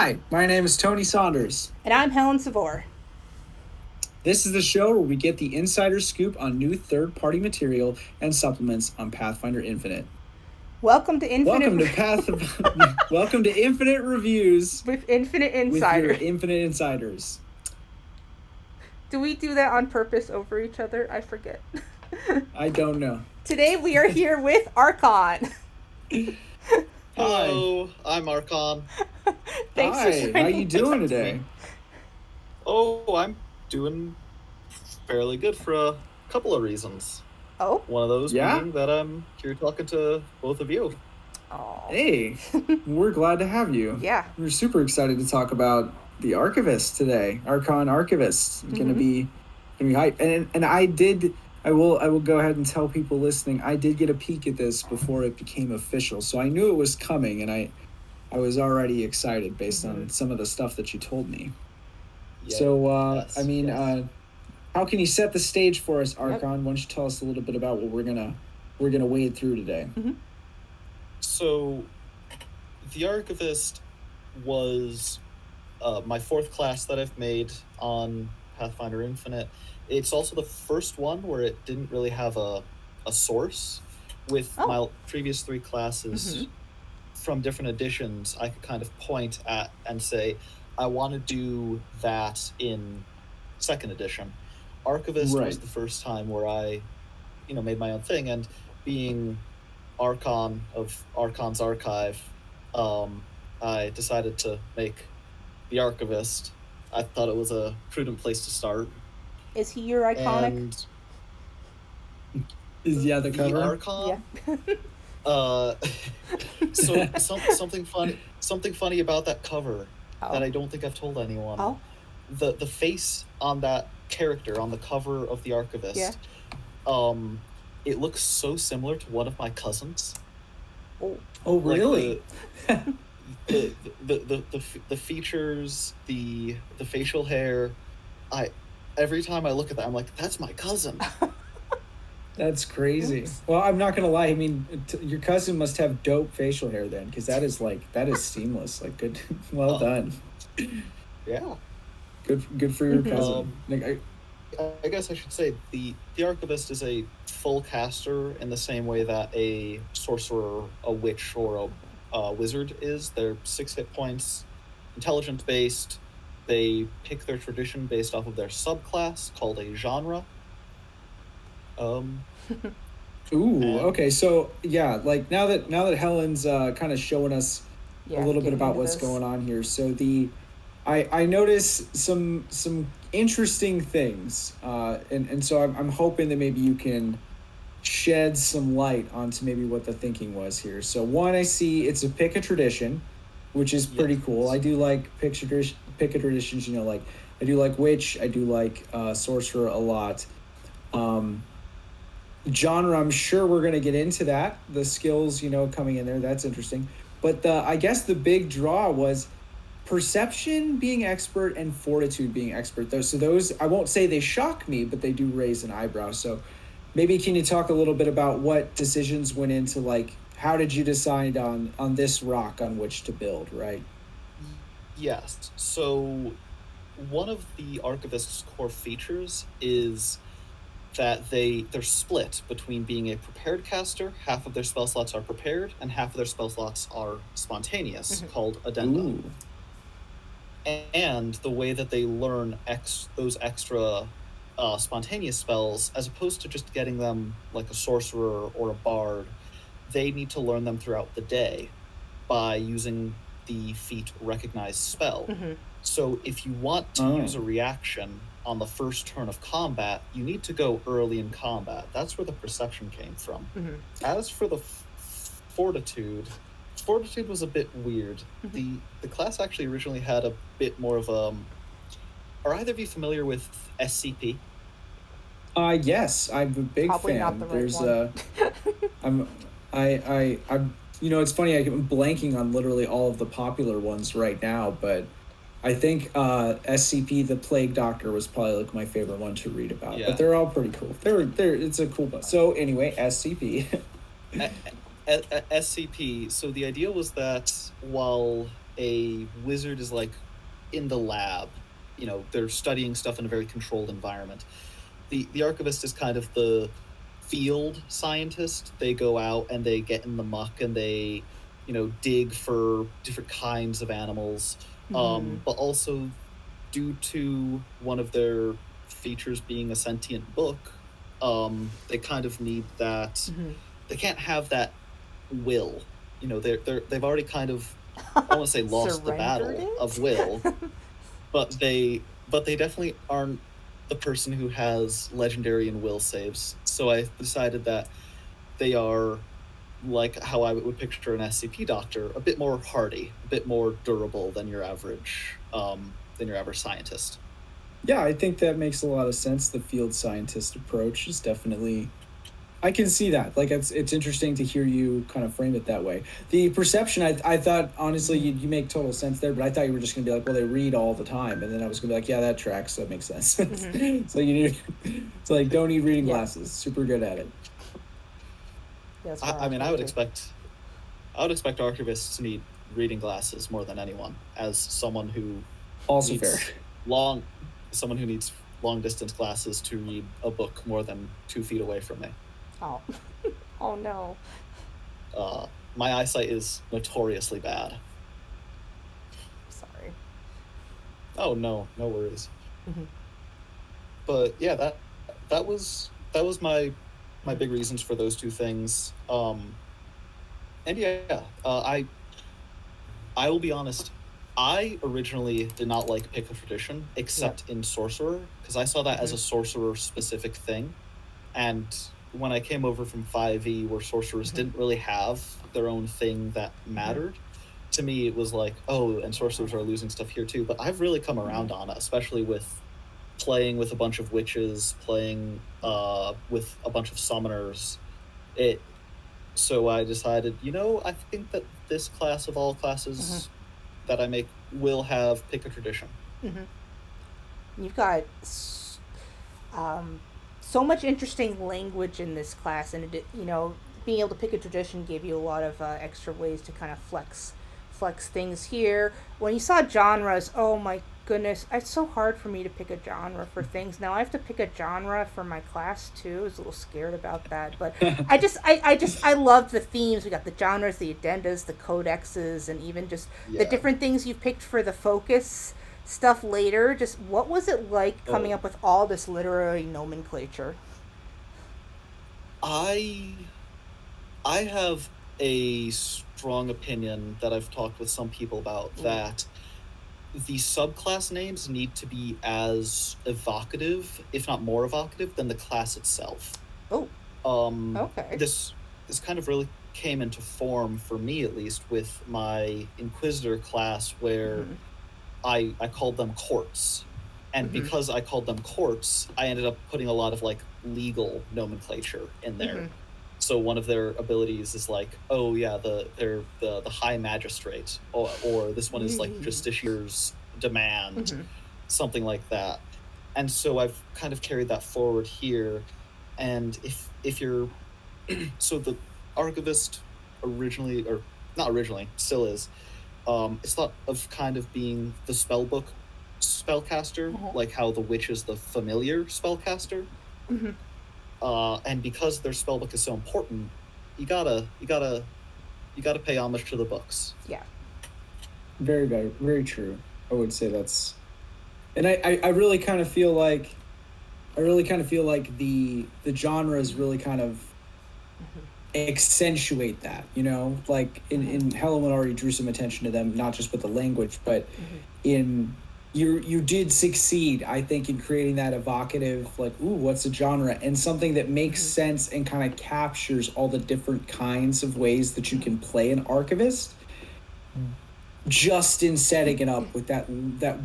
Hi, my name is Tony Saunders. And I'm Helen Savor. This is the show where we get the insider scoop on new third-party material and supplements on Pathfinder Infinite. Welcome to Infinite. Welcome to Infinite Reviews with Infinite Insiders. With your Infinite Insiders. Do we do that on purpose over each other? I forget. I don't know. Today we are here with Arkon. Hello, I'm Arkon. Thanks Hi, for joining. how you doing today? Oh, I'm doing fairly good for a couple of reasons. Oh? One of those being that I'm here talking to both of you. Oh. Hey, we're glad to have you. Yeah. We're super excited to talk about the Archivist today. Arkon Archivists. It's gonna be hype. And I will go ahead and tell people listening, I did get a peek at this before it became official. So I knew it was coming, and I was already excited based on some of the stuff that you told me. Yeah, So, yes. How can you set the stage for us, Arkon? Why don't you tell us a little bit about what we're gonna wade through today? Mm-hmm. So, the Archivist was my fourth class that I've made on Pathfinder Infinite. It's also the first one where it didn't really have a source. With my previous three classes from different editions, I could kind of point at and say, I want to do that in second edition. Archivist was the first time where I, made my own thing, and being Arkon of Arkon's Archive, I decided to make the Archivist. I thought it was a prudent place to start. Is he your iconic? Is the cover? Arkon? Yeah. So something funny about that cover that I don't think I've told anyone. Oh. The face on that character on the cover of the Archivist, it looks so similar to one of my cousins. Oh, really? Like the features, the facial hair. Every time I look at that, I'm like, that's my cousin. That's crazy. Oops. Well, I'm not gonna lie. I mean, your cousin must have dope facial hair then, because that is seamless. Like, good, well done. Yeah. Good for your cousin. I guess I should say the Archivist is a full caster in the same way that a sorcerer, a witch, or a wizard is. They're 6 hit points, intelligence based. They pick their tradition based off of their subclass called a genre. Okay. So yeah, like now that Helen's kind of showing us a little bit about what's going on here. So I noticed some interesting things, and so I'm hoping that maybe you can shed some light onto maybe what the thinking was here. So one, I see it's a pick a tradition, which is pretty cool. I do like pick a traditions. Like I do like witch, I do like sorcerer a lot. Genre, I'm sure we're going to get into that. The skills, coming in there, that's interesting. But I guess the big draw was perception being expert and fortitude being expert. So those, I won't say they shock me, but they do raise an eyebrow. So maybe can you talk a little bit about what decisions went into, like, how did you decide on this rock on which to build, right? Yes. So one of the Archivist's core features is that they're split between being a prepared caster. Half of their spell slots are prepared, and half of their spell slots are spontaneous, called Addenda. Ooh. And the way that they learn those extra spontaneous spells, as opposed to just getting them like a sorcerer or a bard, they need to learn them throughout the day by using the feat Recognize Spell. So if you want to use a reaction on the first turn of combat, you need to go early in combat. That's where the perception came from. As for the fortitude was a bit weird. The class actually originally had a bit more of a... Are either of you familiar with SCP? Yes, I'm a big Probably fan. Not the right one. I'm it's funny, I'm blanking on literally all of the popular ones right now, but I think SCP, the Plague Doctor, was probably like my favorite one to read about. Yeah. But they're all pretty cool. It's a cool book. So anyway, SCP. SCP. So the idea was that while a wizard is like in the lab, they're studying stuff in a very controlled environment. The archivist is kind of the field scientist. They go out and they get in the muck and they, dig for different kinds of animals. But also, due to one of their features being a sentient book, they kind of need that. They can't have that will. They've already kind of, I don't want to say lost the battle of will, but they definitely aren't the person who has legendary and will saves. So I decided that they are like how I would picture an SCP doctor, a bit more hardy, a bit more durable than your average scientist. Yeah, I think that makes a lot of sense. The field scientist approach is definitely, I can see that. Like, it's interesting to hear you kind of frame it that way. The perception, I thought, honestly, you make total sense there, but I thought you were just going to be like, well, they read all the time. And then I was going to be like, yeah, that tracks. That makes sense. So it's like, don't need reading glasses. Super good at it. Yeah, I would expect archivists to need reading glasses more than anyone, as someone who also fair. Someone who needs long distance glasses to read a book more than 2 feet away from me. Oh. Oh no. My eyesight is notoriously bad. Sorry. Oh no worries. But yeah, that was my big reasons for those 2 things. And yeah, I will be honest. I originally did not like Pick a Tradition, except in Sorcerer, because I saw that as a Sorcerer-specific thing. And when I came over from 5e, where Sorcerers didn't really have their own thing that mattered, to me it was like, oh, and Sorcerers are losing stuff here too. But I've really come around on it, especially with playing with a bunch of witches, playing with a bunch of summoners. So I decided, I think that this class of all classes that I make will have Pick a Tradition. You've got so much interesting language in this class, and being able to pick a tradition gave you a lot of extra ways to kind of flex things here. When you saw genres, oh my goodness, it's so hard for me to pick a genre for things. Now I have to pick a genre for my class too. I was a little scared about that, but I love the themes. We got the genres, the addendas, the codexes, and even just the different things you picked for the focus stuff later. Just what was it like coming up with all this literary nomenclature? I have a strong opinion that I've talked with some people about, that the subclass names need to be as evocative, if not more evocative, than the class itself. Okay. This kind of really came into form, for me at least, with my Inquisitor class, where I called them courts. And because I called them courts, I ended up putting a lot of legal nomenclature in there. So one of their abilities is like, oh yeah, they're the High Magistrate, or this one is like Justiciar's Demand, something like that. And so I've kind of carried that forward here. And if you're so the Archivist originally, or not originally, still is, it's thought of kind of being the spellbook spellcaster, like how the witch is the familiar spellcaster. And because their spellbook is so important, you gotta pay homage to the books. Yeah. Very, very, very true. I would say that's, and I really kind of feel like, the genres really kind of accentuate that, like in Helen already drew some attention to them, not just with the language, but in you did succeed, I think, in creating that evocative, like, ooh, what's a genre, and something that makes sense and kind of captures all the different kinds of ways that you can play an archivist, just in setting it up with that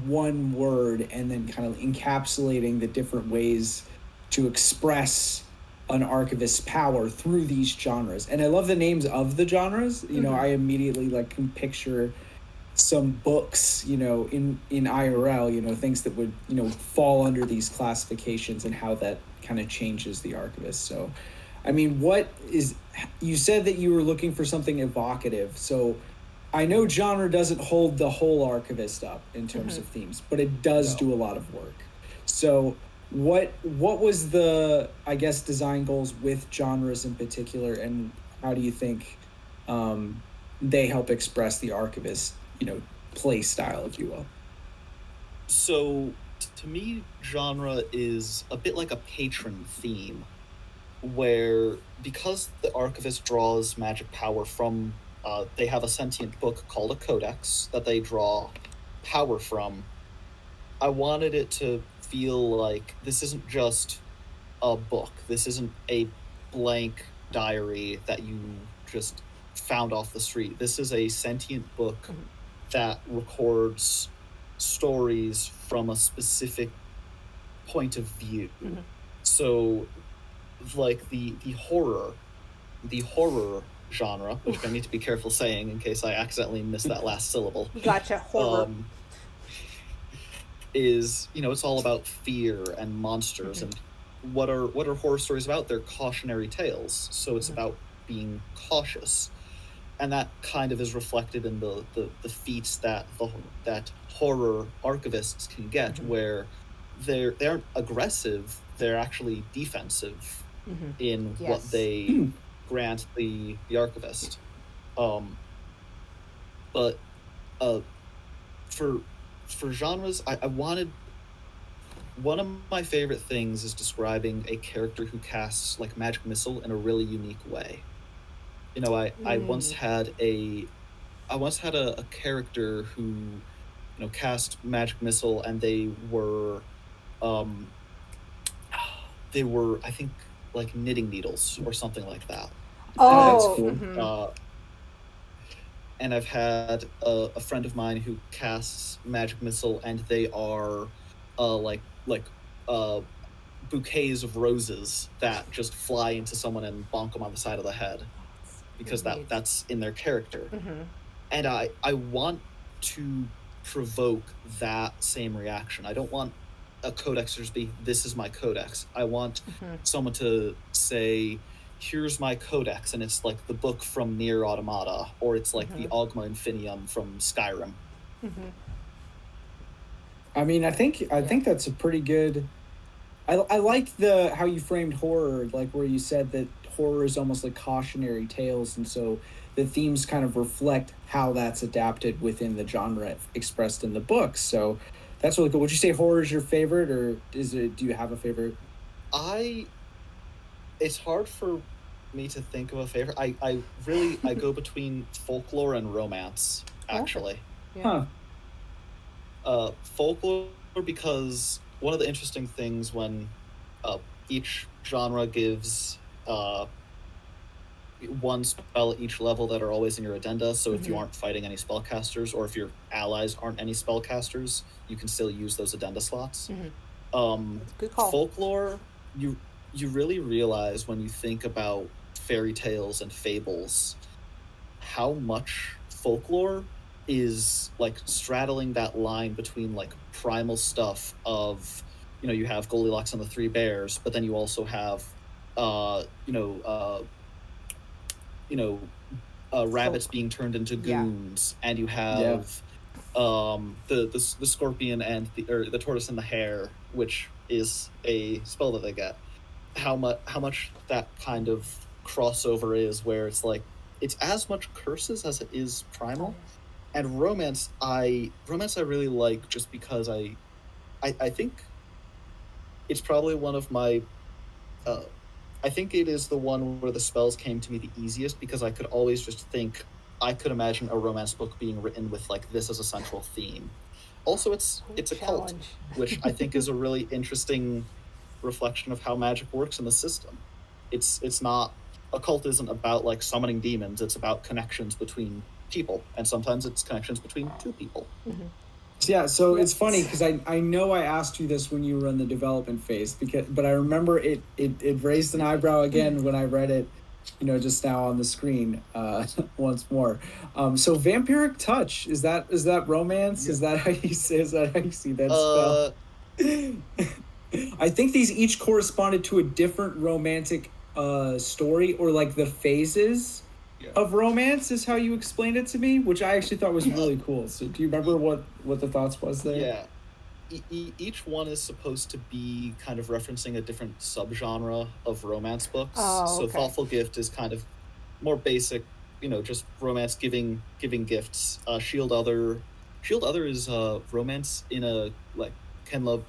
one word, and then kind of encapsulating the different ways to express an archivist's power through these genres. And I love the names of the genres. I immediately can picture some books, in IRL, things that would, fall under these classifications, and how that kind of changes the archivist. So, I mean, you said that you were looking for something evocative. So I know genre doesn't hold the whole Archivist up in terms of themes, but it does do a lot of work. So what was the, I guess, design goals with genres in particular, and how do you think they help express the Archivist, play style, if you will? So to me, genre is a bit like a patron theme, where because the Archivist draws magic power from, they have a sentient book called a codex that they draw power from. I wanted it to feel like this isn't just a book. This isn't a blank diary that you just found off the street. This is a sentient book that records stories from a specific point of view. So, like the horror genre, which I need to be careful saying in case I accidentally miss that last syllable. Gotcha, horror. Is, it's all about fear and monsters, and what are horror stories about? They're cautionary tales, so it's about being cautious, and that kind of is reflected in the feats that horror archivists can get, where they aren't aggressive, they're actually defensive in what they grant the archivist. But for genres, I wanted, one of my favorite things is describing a character who casts like magic missile in a really unique way. I once had a character who cast magic missile, and they were I think like knitting needles or something like that. Oh, and that's cool. And I've had a friend of mine who casts magic missile, and they are like bouquets of roses that just fly into someone and bonk them on the side of the head, because that's in their character. And I want to provoke that same reaction. I don't want a codex to just be, this is my codex. I want someone to say, here's my codex, and it's like the book from Nier Automata, or it's like the Ogma Infinium from Skyrim. I mean, I think that's a pretty good. I like how you framed horror, like where you said that horror is almost like cautionary tales, and so the themes kind of reflect how that's adapted within the genre expressed in the books. So that's really cool. Would you say horror is your favorite, or do you have a favorite? It's hard for me to think of a favorite. I go between folklore and romance, actually. Folklore, because one of the interesting things when each genre gives one spell at each level that are always in your addenda, so if you aren't fighting any spellcasters, or if your allies aren't any spellcasters, you can still use those addenda slots. Good call. Folklore, you really realize when you think about fairy tales and fables how much folklore is like straddling that line between like primal stuff of, you have Goldilocks and the Three Bears, but then you also have rabbits being turned into goons, and you have the scorpion and the tortoise and the hare, which is a spell that they get. How much that kind of crossover is, where it's like it's as much curses as it is primal. And romance I really like, just because I think it's probably one of my I think it is the one where the spells came to me the easiest, because I could always just think, I could imagine a romance book being written with like this as a central theme. Also, it's a cult, which I think is a really interesting reflection of how magic works in the system. It's not, a cult isn't about like summoning demons, it's about connections between people, and sometimes it's connections between two people. So it's funny, because I know I asked you this when you were in the development phase, but I remember it raised an eyebrow again when I read it, just now on the screen once more. So Vampiric Touch, is that romance? Yeah. Is that how you see that spell? I think these each corresponded to a different romantic story, or like the phases. of romance is how you explained it to me, which I actually thought was really cool. So do you remember what the thoughts was there? Yeah. Each one is supposed to be kind of referencing a different subgenre of romance books. Oh, okay. So Thoughtful Gift is kind of more basic, just romance giving gifts. Shield Other is romance in a Ken Love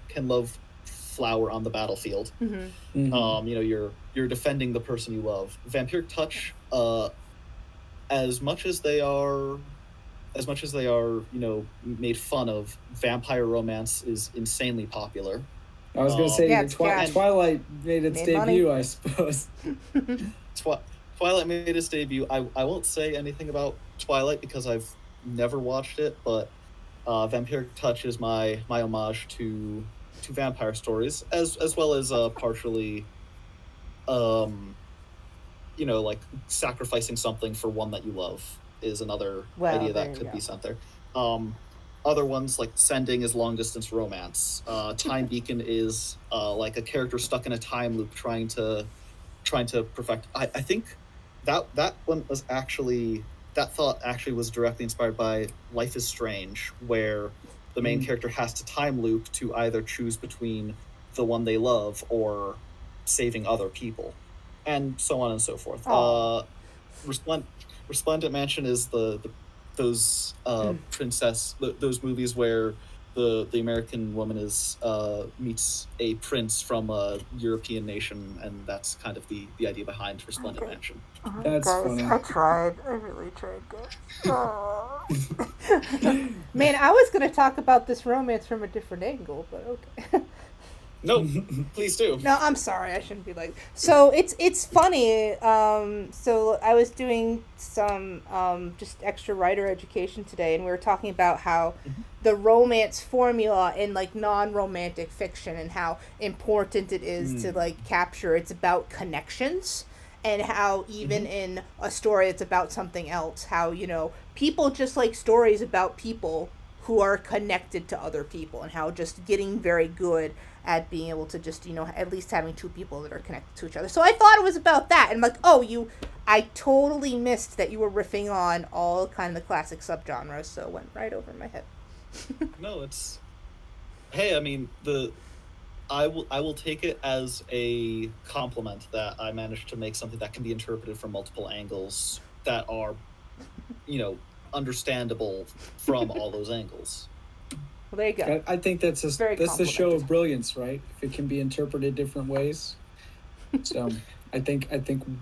Ken Love flower on the battlefield. Mm-hmm. Mm-hmm. You're defending the person you love. Vampiric Touch, as much as they are made fun of, vampire romance is insanely popular. I was going to say Twilight made its debut, money. I suppose. Twilight made its debut. I won't say anything about Twilight because I've never watched it, but Vampiric Touch is my homage to vampire stories, as well as partially sacrificing something for one that you love is another idea that could be sent there. Other ones like Sending is long distance romance. Time Beacon is a character stuck in a time loop trying to perfect. I think that one was that thought actually was directly inspired by Life is Strange, where the main character has to time loop to either choose between the one they love or saving other people, and so on and so forth. Resplendent Mansion is those movies where the American woman meets a prince from a European nation, and that's kind of the idea behind Resplendent Mansion. That's funny. I really tried, guys. Man, I was going to talk about this romance from a different angle, but okay. No, please do. No, I'm sorry. I shouldn't be like. So it's funny. So I was doing some just extra writer education today, and we were talking about how the romance formula in non-romantic fiction and how important it is to capture. It's about connections, and how even in a story it's about something else. How people just like stories about people who are connected to other people, and how just getting very good at being able to just, at least having two people that are connected to each other. So I thought it was about that. And I totally missed that you were riffing on all kind of the classic subgenres, so it went right over my head. No, hey, I mean, I will take it as a compliment that I managed to make something that can be interpreted from multiple angles that are, understandable from all those angles. Well, there you go. I think that's the show of brilliance, right? If it can be interpreted different ways. So I think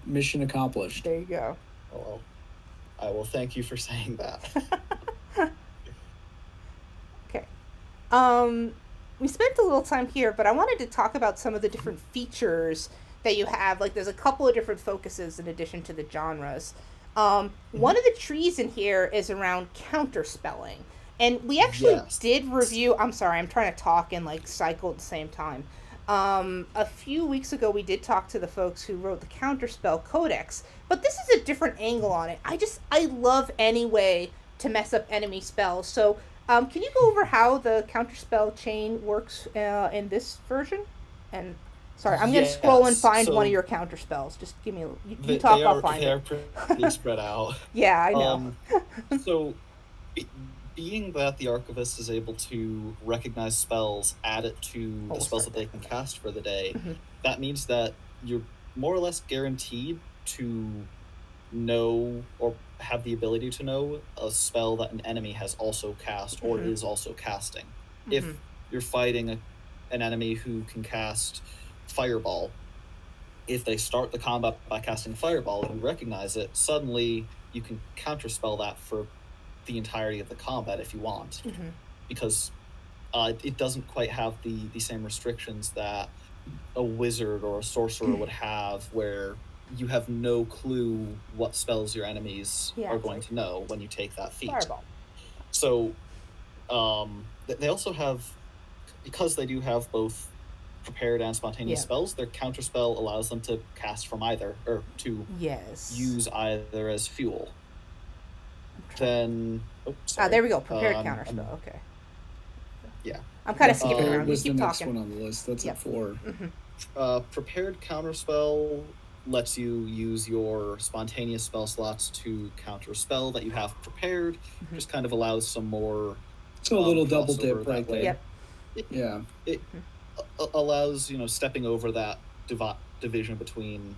mission accomplished. There you go. Well, I will thank you for saying that. Okay. We spent a little time here, but I wanted to talk about some of the different features that you have. There's a couple of different focuses in addition to the genres. One of the trees in here is around counterspelling. And we actually did review... I'm sorry, I'm trying to talk and cycle at the same time. A few weeks ago, we did talk to the folks who wrote the Counterspell Codex, but this is a different angle on it. I love any way to mess up enemy spells. So, can you go over how the Counterspell chain works in this version? And sorry, I'm going to scroll and find one of your counterspells. Just give me you talk. I'll find it. They are pretty spread out. Yeah, I know. So, being that the Archivist is able to recognize spells, add it to the spells that they can cast for the day, that means that you're more or less guaranteed to know or have the ability to know a spell that an enemy has also cast or is also casting. If you're fighting an enemy who can cast Fireball, if they start the combat by casting Fireball and you recognize it, suddenly you can counterspell that for the entirety of the combat if you want, because it doesn't quite have the same restrictions that a wizard or a sorcerer would have, where you have no clue what spells your enemies are going to know when you take that feat. Fireball. So they also have, because they do have both prepared and spontaneous spells, their counterspell allows them to cast from either, or to use either as fuel. Then there we go. Prepared counterspell. Okay. Yeah. I'm kind of skipping around. Was keep the talking. next one on the list? That's at 4. Prepared counterspell lets you use your spontaneous spell slots to counter spell that you have prepared. Just kind of allows some more. So a little double dip right there. Yep. It allows, stepping over that division between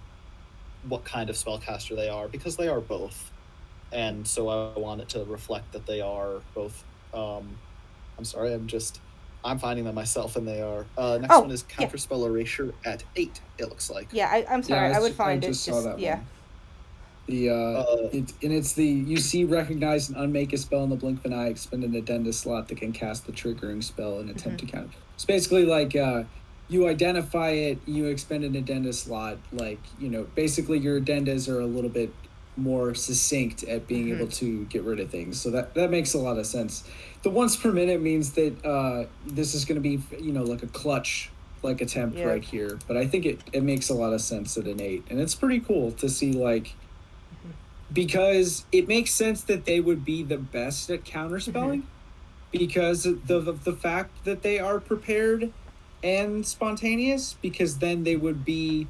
what kind of spellcaster they are, because they are both. And so I want it to reflect that they are both. I'm sorry, I'm finding them myself, and they are. Next one is Counterspell Erasure at 8, it looks like. Yeah, I'm sorry, I would find it. Saw that yeah. One. It's you see, recognize and unmake a spell in the blink of an eye, expend an addenda slot that can cast the triggering spell and attempt to counter. It's basically like you identify it, you expend an addenda slot. Like, basically your addendas are a little bit more succinct at being able to get rid of things. So that makes a lot of sense. The once per minute means that this is going to be, like a clutch like attempt right here. But I think it makes a lot of sense at an 8. And it's pretty cool to see, like, because it makes sense that they would be the best at counterspelling because of the fact that they are prepared and spontaneous, because then they would be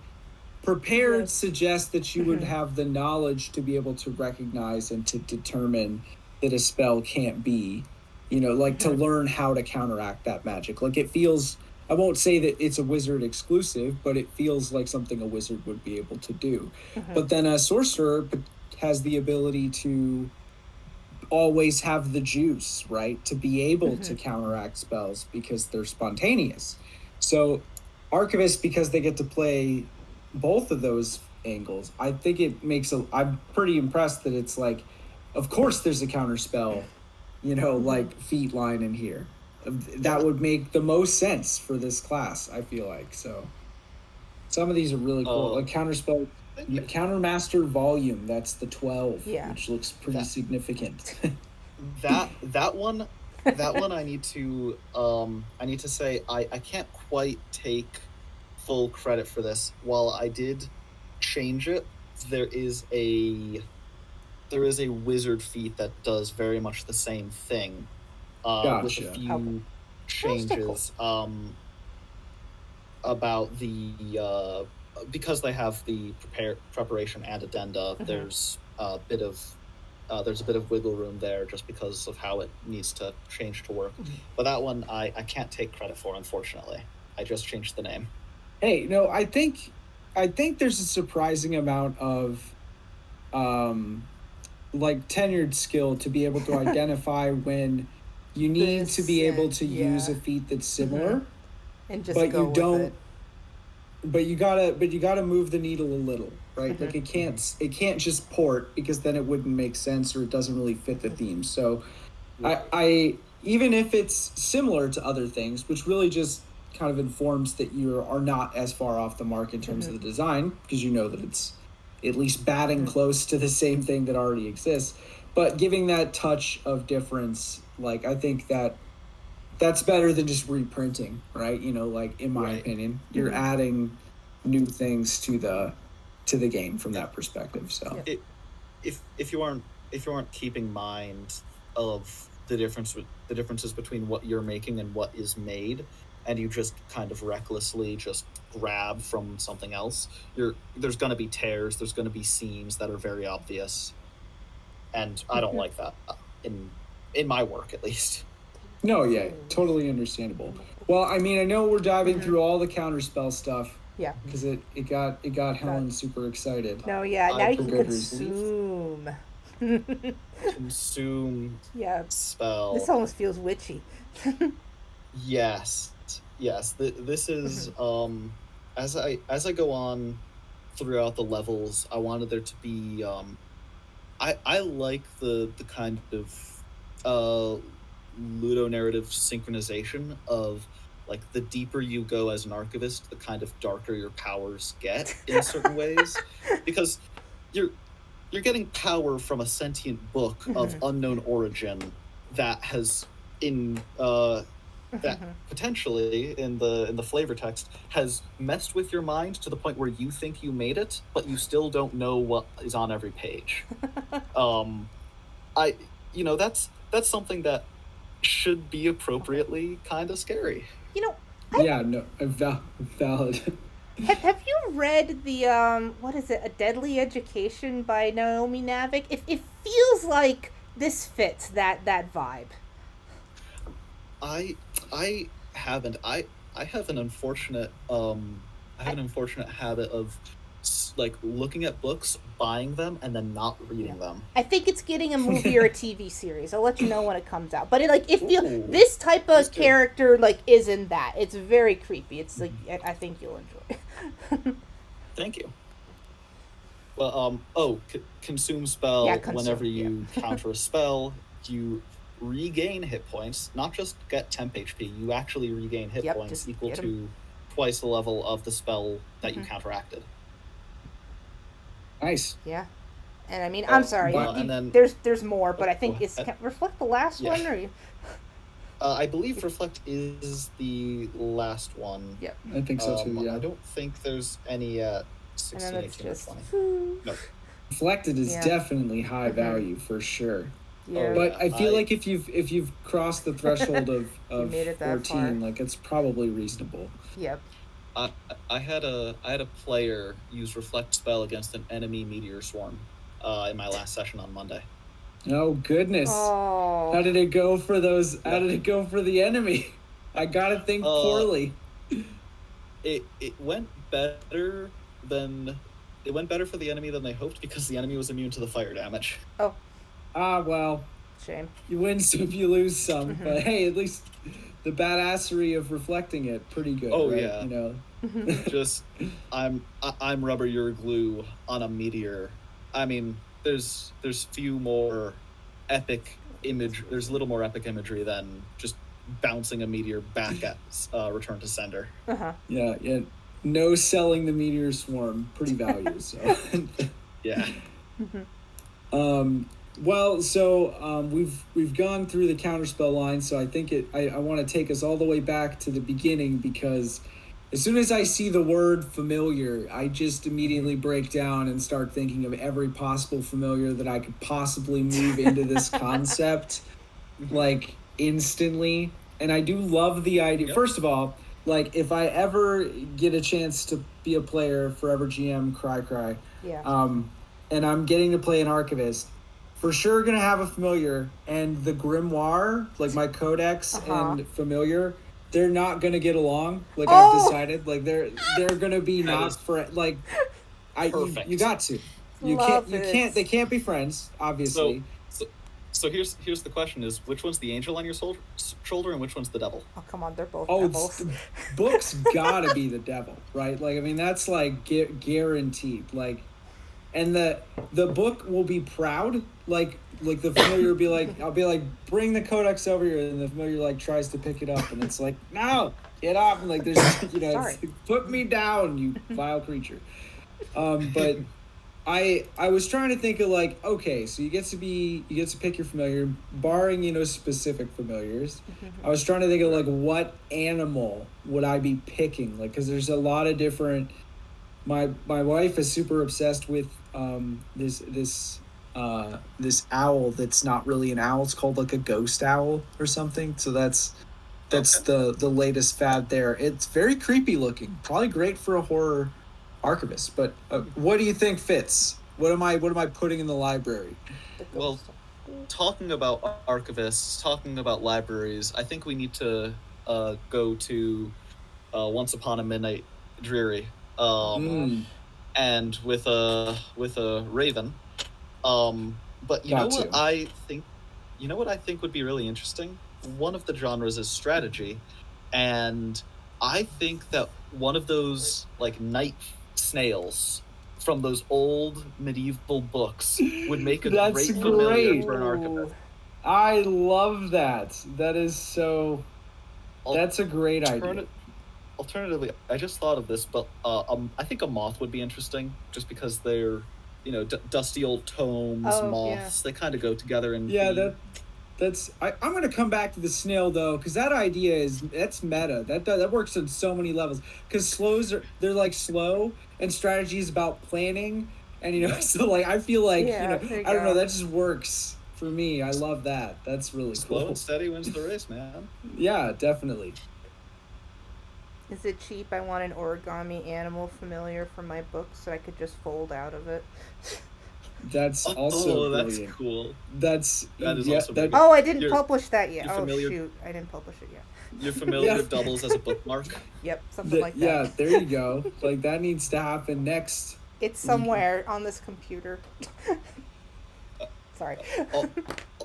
prepared suggests that you would have the knowledge to be able to recognize and to determine that a spell can't be, to learn how to counteract that magic. Like, it feels, I won't say that it's a wizard exclusive, but it feels like something a wizard would be able to do. But then a sorcerer has the ability to always have the juice, right? To be able to counteract spells because they're spontaneous. So Archivists, because they get to play both of those angles, I think it makes I'm pretty impressed that it's like, of course there's a counter spell, like feat line in here. That would make the most sense for this class, I feel like. So some of these are really cool. Like counterspell, Countermaster volume, that's the 12, which looks pretty significant. that one I need to say I can't quite take full credit for this. While I did change it, there is a wizard feat that does very much the same thing, with a few changes about the because they have the preparation and addenda. There's a bit of wiggle room there just because of how it needs to change to work. But that one I can't take credit for, unfortunately. I just changed the name. Hey, no, I think there's a surprising amount of like tenured skill to be able to identify when you need to be able to use a feat that's similar, and just go with it. But you gotta move the needle a little, right? Like it can't just port, because then it wouldn't make sense or it doesn't really fit the theme. So I even if it's similar to other things, which really just kind of informs that you are not as far off the mark in terms of the design, because you know that it's at least batting close to the same thing that already exists. But giving that touch of difference, like, I think that's better than just reprinting, right? Like, in my opinion, you're adding new things to the game from that perspective. So if you aren't keeping mind of the differences between what you're making and what is made, and you just kind of recklessly just grab from something else, there's going to be tears, there's going to be seams that are very obvious, and I don't like that in my work, at least. No, yeah, totally understandable. Well, I mean, I know we're diving through all the counterspell stuff. Yeah. Because it got Helen super excited. No, now you can consume. Consume. Spell. This almost feels witchy. Yes. This is as I go on throughout the levels, I wanted there to be I like the kind of ludonarrative synchronization of, like, the deeper you go as an archivist, the kind of darker your powers get in certain ways, because you're getting power from a sentient book of unknown origin that has that potentially in the flavor text has messed with your mind to the point where you think you made it, but you still don't know what is on every page. That's something that should be appropriately kind of scary. Valid. Have you read the what is it, A Deadly Education by Naomi Novik? It feels like this fits that vibe. I haven't. I have an unfortunate habit of like looking at books, buying them, and then not reading them. I think it's getting a movie or a TV series. I'll let you know when it comes out. But this type of character like is in that. It's very creepy. It's like I think you'll enjoy. Thank you. Well, consume spell. Whenever you counter a spell, you regain hit points. Not just get temp HP. You actually regain hit points equal to twice the level of the spell that you counteracted. Nice. Yeah. And I mean, I'm sorry. Then, there's more, but I think it's Reflect the last one, or I believe Reflect is the last one. Yep. I think so too. Yeah. I don't think there's any 16, 18, or 20. No. Reflected is definitely high value for sure. Yeah. But I feel like if you've crossed the threshold of 14, like it's probably reasonable. Yep. I had a player use Reflect spell against an enemy meteor swarm in my last session on Monday. Oh goodness! Oh. How did it go for those? How did it go for the enemy? I gotta think poorly. It went better for the enemy than they hoped because the enemy was immune to the fire damage. Oh. Well. Shame. You win some, you lose some. But hey, at least the badassery of reflecting it, pretty good. Oh, right? yeah. You know. Just I'm rubber, you're glue on a meteor. I mean, there's few more epic image. There's a little more epic imagery than just bouncing a meteor back at return to sender. Yeah. No selling the meteor swarm, pretty value. So. Yeah. Well, so we've gone through the counterspell line, so I think I want to take us all the way back to the beginning, because as soon as I see the word familiar, I just immediately break down and start thinking of every possible familiar that I could possibly move into this concept, like, instantly. And I do love the idea. Yep. First of all, like, if I ever get a chance to be a player, Forever GM, cry. Yeah. And I'm getting to play an Archivist, for sure gonna have a familiar, and the grimoire, like my codex and familiar, they're not gonna get along. Like I've decided, like they're gonna be not for like, you got to, you can't they can't be friends, obviously. So here's the question: is which one's the angel on your shoulder and which one's the devil? Oh come on, they're both devils. Book's gotta be the devil, right? Like I mean that's like guaranteed, like. And the book will be proud, like the familiar will be like, I'll be like, bring the codex over here, and the familiar like tries to pick it up, and it's like, no, get off, and like there's, it's like, put me down, you vile creature. But I was trying to think of like, okay, so you get to pick your familiar, barring specific familiars. I was trying to think of like what animal would I be picking, like because there's a lot of different. My wife is super obsessed with this owl that's not really an owl. It's called like a ghost owl or something. So that's the latest fad there. It's very creepy looking. Probably great for a horror archivist. But what do you think fits? What am I putting in the library? Well, talking about archivists, talking about libraries, I think we need to go to Once Upon a Midnight Dreary. And with a raven, but you know what I think would be really interesting. One of the genres is strategy, and I think that one of those like night snails from those old medieval books would make a great familiar for an archivist. I love that. That is so. That's a great idea. Alternatively, I just thought of this, but I think a moth would be interesting, just because they're, dusty old tomes, moths. Yeah. They kind of go together. And that's. I'm going to come back to the snail though, because that idea that's meta. That works on so many levels. Because they're like slow, and strategy is about planning, and so like I feel like I don't know, that just works for me. I love that. That's really slow cool. and steady wins the race, man. Yeah, definitely. Is it cheap? I want an origami animal familiar for my book so I could just fold out of it. That's also that's brilliant. cool. That is also that, Oh, I didn't publish that yet. Oh, familiar, shoot. I didn't publish it yet. You're familiar with doubles as a bookmark? Yep, something like that. Yeah, there you go. Like, that needs to happen next. It's somewhere on this computer. Sorry.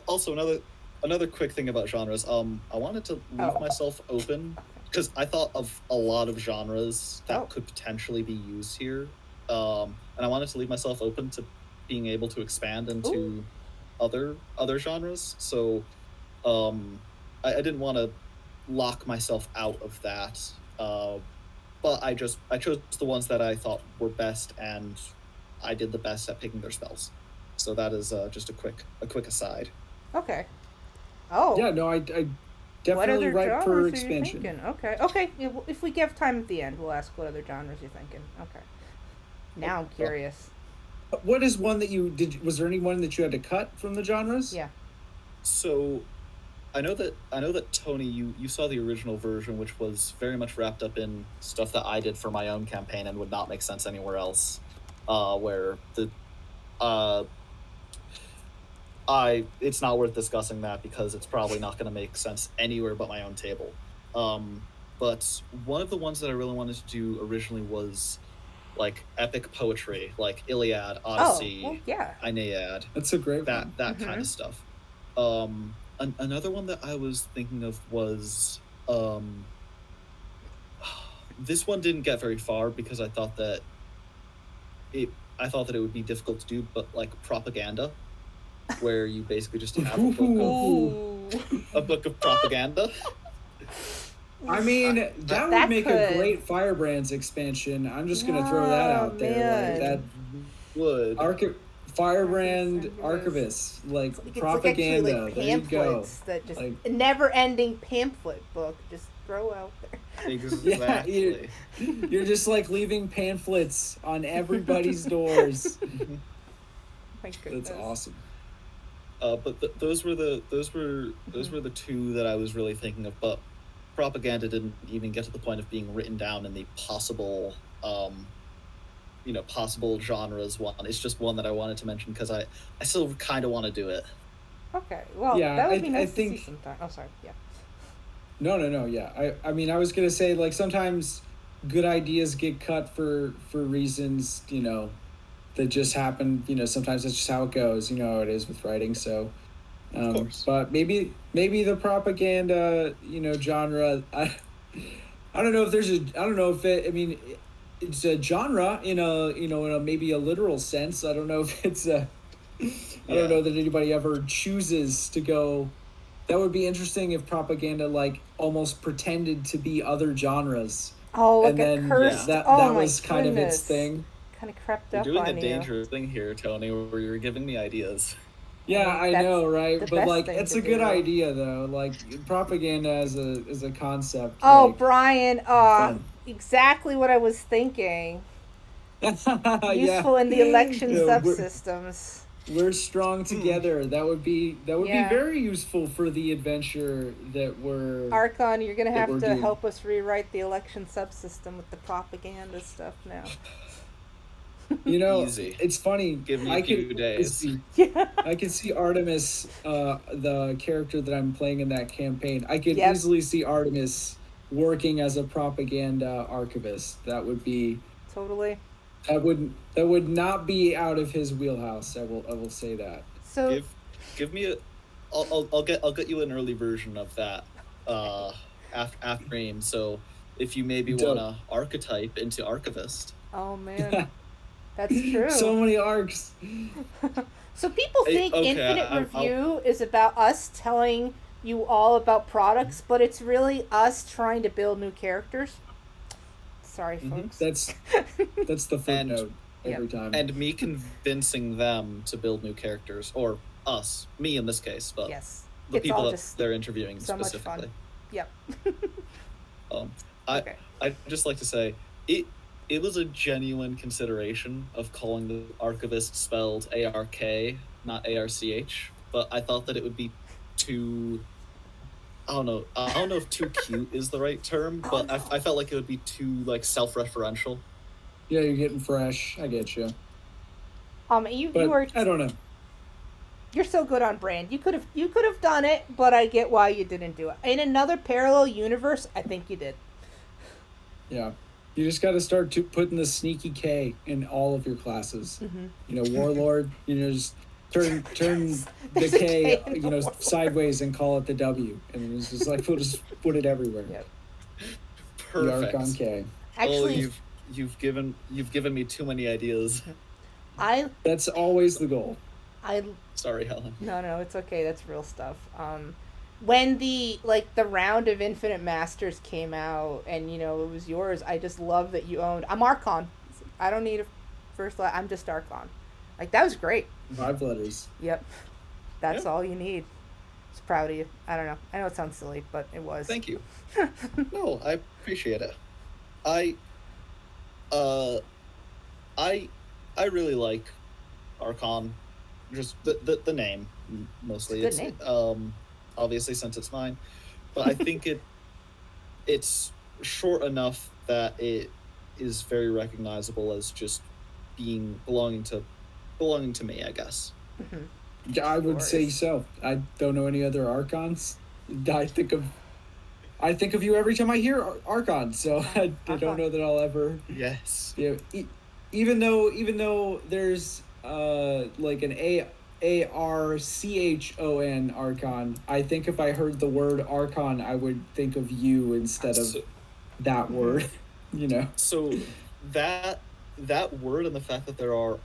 Also, another quick thing about genres. I wanted to leave myself open because I thought of a lot of genres that could potentially be used here, and I wanted to leave myself open to being able to expand into other genres. So, I didn't want to lock myself out of that. But I chose the ones that I thought were best, and I did the best at picking their spells. So that is just a quick aside. Okay. Oh. Yeah, no, I definitely ripe for expansion. Okay. If we give time at the end, we'll ask what other genres you're thinking. Okay. Now I'm curious. What is one that you did? Was there any one that you had to cut from the genres? Yeah. So, I know that Tony, you saw the original version, which was very much wrapped up in stuff that I did for my own campaign and would not make sense anywhere else. Where it's not worth discussing that because it's probably not going to make sense anywhere but my own table. But one of the ones that I really wanted to do originally was like epic poetry, like Iliad, Odyssey, Aeneid. That's a great one. That kind of stuff. Another one that I was thinking of was this one didn't get very far because I thought that it would be difficult to do, but like propaganda, where you basically just have a book of propaganda. I mean, that would make a great Firebrands expansion. I'm just gonna throw that out there. Like, that would Firebrand Archivists, like propaganda. Like there you go. That just a never-ending pamphlet book. Just throw out there. Exactly. You're just like leaving pamphlets on everybody's doors. My goodness. That's awesome. But those were the two that I was really thinking of. But propaganda didn't even get to the point of being written down in the possible possible genres one. It's just one that I wanted to mention because I still kind of want to do it. Okay, well, that would be nice to see sometime. Oh, sorry, yeah. No, yeah. I mean, I was going to say, like, sometimes good ideas get cut for reasons, that just happen. Sometimes that's just how it goes. How it is with writing, so... of course. But maybe the propaganda, genre, I don't know if there's it's a genre in a maybe a literal sense. I don't know if it's I don't know that anybody ever chooses to go. That would be interesting if propaganda like almost pretended to be other genres. Oh, like and then cursed. that was kind of its thing. Kind of crept up on you. You're doing a dangerous thing here, Tony, where you're giving me ideas. Yeah, I know, right? But like, it's a good idea, though. Like, propaganda as a concept. Oh, like, Brian, exactly what I was thinking. Useful in the election subsystems. We're strong together. That would be very useful for the adventure that we're. Arkon, you're gonna have to help us rewrite the election subsystem with the propaganda stuff now. Easy. It's funny. Give me a few days. I can see Artemis, the character that I'm playing in that campaign. I could easily see Artemis working as a propaganda archivist. That would be totally. That would not be out of his wheelhouse. I will say that. So give me I'll get you an early version of that after AIM. So if you maybe want to archetype into Archivist. Oh man. That's true. So many arcs. So people think Infinite Review is about us telling you all about products, but it's really us trying to build new characters. Sorry, folks. That's the footnote every time. And me convincing them to build new characters, or us, me in this case, but the people that they're interviewing so specifically. Much fun. Yep. I'd just like to say it was a genuine consideration of calling the Archivist spelled ARK, not ARCH, but I thought that it would be too... I don't know. I don't know if too cute is the right term, but I felt like it would be too like self-referential. Yeah, you're getting fresh. I get you. You were. I don't know. You're so good on brand. You could have done it, but I get why you didn't do it. In another parallel universe, I think you did. Yeah. You just got to start putting the sneaky K in all of your classes. Mm-hmm. You know, Warlord, just turn the K, sideways and call it the W. And it's just like, we'll just put it everywhere. Yep. Perfect. The Arkon K. Actually, you've given me too many ideas. That's always the goal. Sorry, Helen. No, it's okay. That's real stuff. When the round of Infinite Masters came out and it was yours, I just love that you owned. I'm Arkon. I don't need a first letter. I'm just Arkon. Like, that was great. 5 letters. Yep. That's all you need. Just proud of you. I don't know. I know it sounds silly, but it was. Thank you. No, I appreciate it. I really like Arkon. Just the name mostly. It's a good name. Obviously, since it's mine, but I think it's short enough that it is very recognizable as just belonging to me, I guess. Mm-hmm. I would say so. I don't know any other Arkons. I think of you every time I hear Arkon, so I don't know that I'll ever. Yes. Yeah. Even though there's like an Archon Arkon, I think if I heard the word Arkon, I would think of you instead of that word. So that word and the fact that there are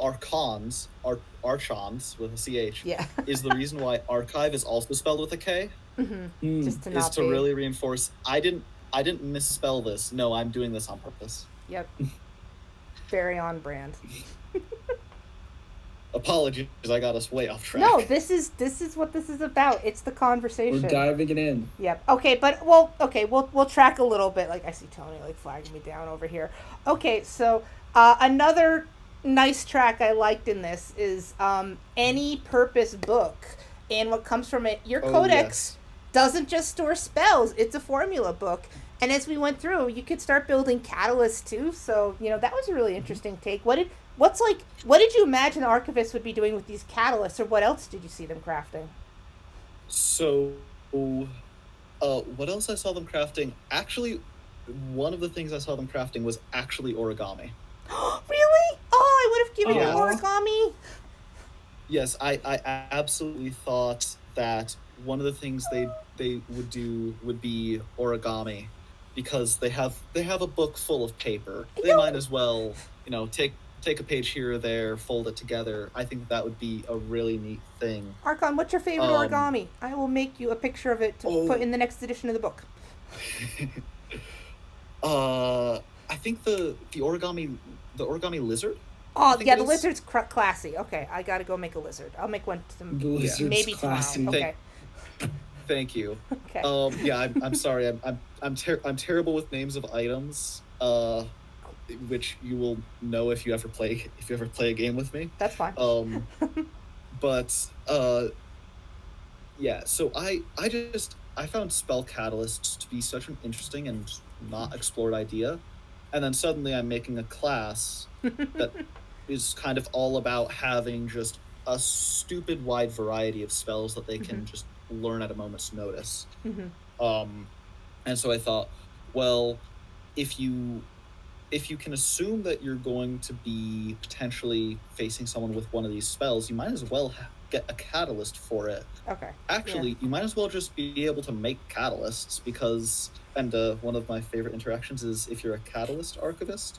Archons with a CH, is the reason why Archive is also spelled with a K. Mm-hmm. Just to really reinforce I didn't misspell this. No, I'm doing this on purpose. Yep. Very on brand. Apologies, I got us way off track. No, this is what this is about. It's the conversation. We're diving it in. Yep. Okay, but we'll track a little bit. Like, I see Tony flagging me down over here. Okay, so another nice track I liked in this is any purpose book, and what comes from it. Your codex doesn't just store spells; it's a formula book. And as we went through, you could start building catalysts too. So that was a really interesting take. What did you imagine the Archivists would be doing with these catalysts, or what else did you see them crafting? So, what else I saw them crafting? Actually, one of the things I saw them crafting was actually origami. Really? Oh, I would have given you origami. Yes, I absolutely thought that one of the things they would do would be origami, because they have a book full of paper. They might as well, take a page here or there, fold it together. I think that would be a really neat thing. Arkon, what's your favorite origami? I will make you a picture of it to put in the next edition of the book. I think the origami lizard. Oh yeah, the lizard's classy. Okay, I gotta go make a lizard. I'll make one maybe classy. Tomorrow. Okay. Thank you. Okay. I'm sorry. I'm terrible with names of items. Which you will know if you ever play a game with me. That's fine. But yeah. So I found spell catalysts to be such an interesting and not explored idea, and then suddenly I'm making a class that is kind of all about having just a stupid wide variety of spells that they can just learn at a moment's notice. And so I thought, well, if you can assume that you're going to be potentially facing someone with one of these spells, you might as well get a catalyst for it. Okay. Actually, you might as well just be able to make catalysts, because, and one of my favorite interactions is if you're a catalyst archivist,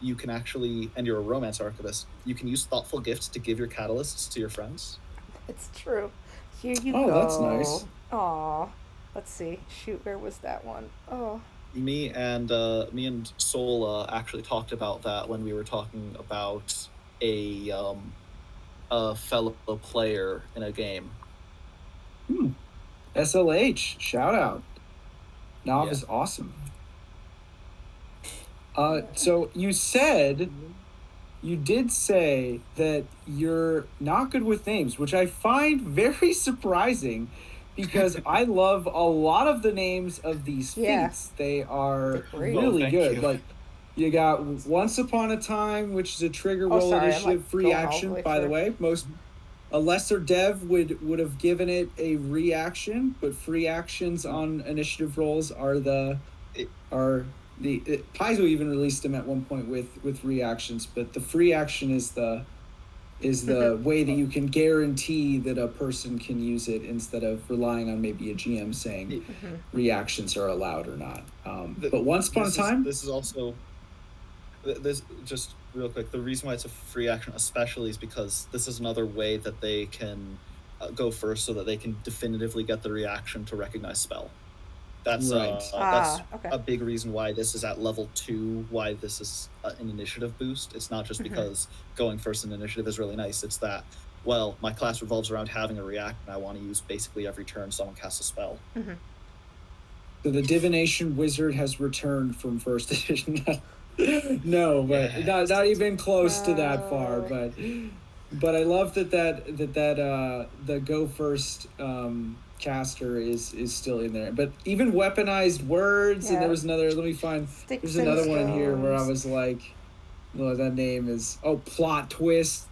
you can actually, and you're a romance archivist, you can use thoughtful gifts to give your catalysts to your friends. It's true. Here you go. Oh, that's nice. Aw. Let's see. Shoot, where was that one? Oh. Me and Sola actually talked about that when we were talking about a fellow player in a game. SLH, shout out. Nav is awesome. So you did say that you're not good with names, which I find very surprising, because I love a lot of the names of these feats. They are really good. Like, you got Once Upon a Time, which is a trigger roll initiative free action, by the way. A lesser dev would have given it a reaction, but free actions on initiative rolls are Paizo even released them at one point with reactions, but the free action is the way that you can guarantee that a person can use it instead of relying on maybe a GM saying reactions are allowed or not. But Once Upon a Time, this is also this just real quick. The reason why it's a free action, especially, is because this is another way that they can go first, so that they can definitively get the reaction to recognize spell. That's a big reason why this is at level 2. Why this is an initiative boost. It's not just because going first in initiative is really nice. It's that, well, my class revolves around having a react, and I want to use basically every turn someone casts a spell. So the divination wizard has returned from first edition. No, but not even close to that far. But I love that the go first caster is still in there. But even weaponized words, and there was another. Let me find. There's another one in here where I was like, "Well, that name is plot twist."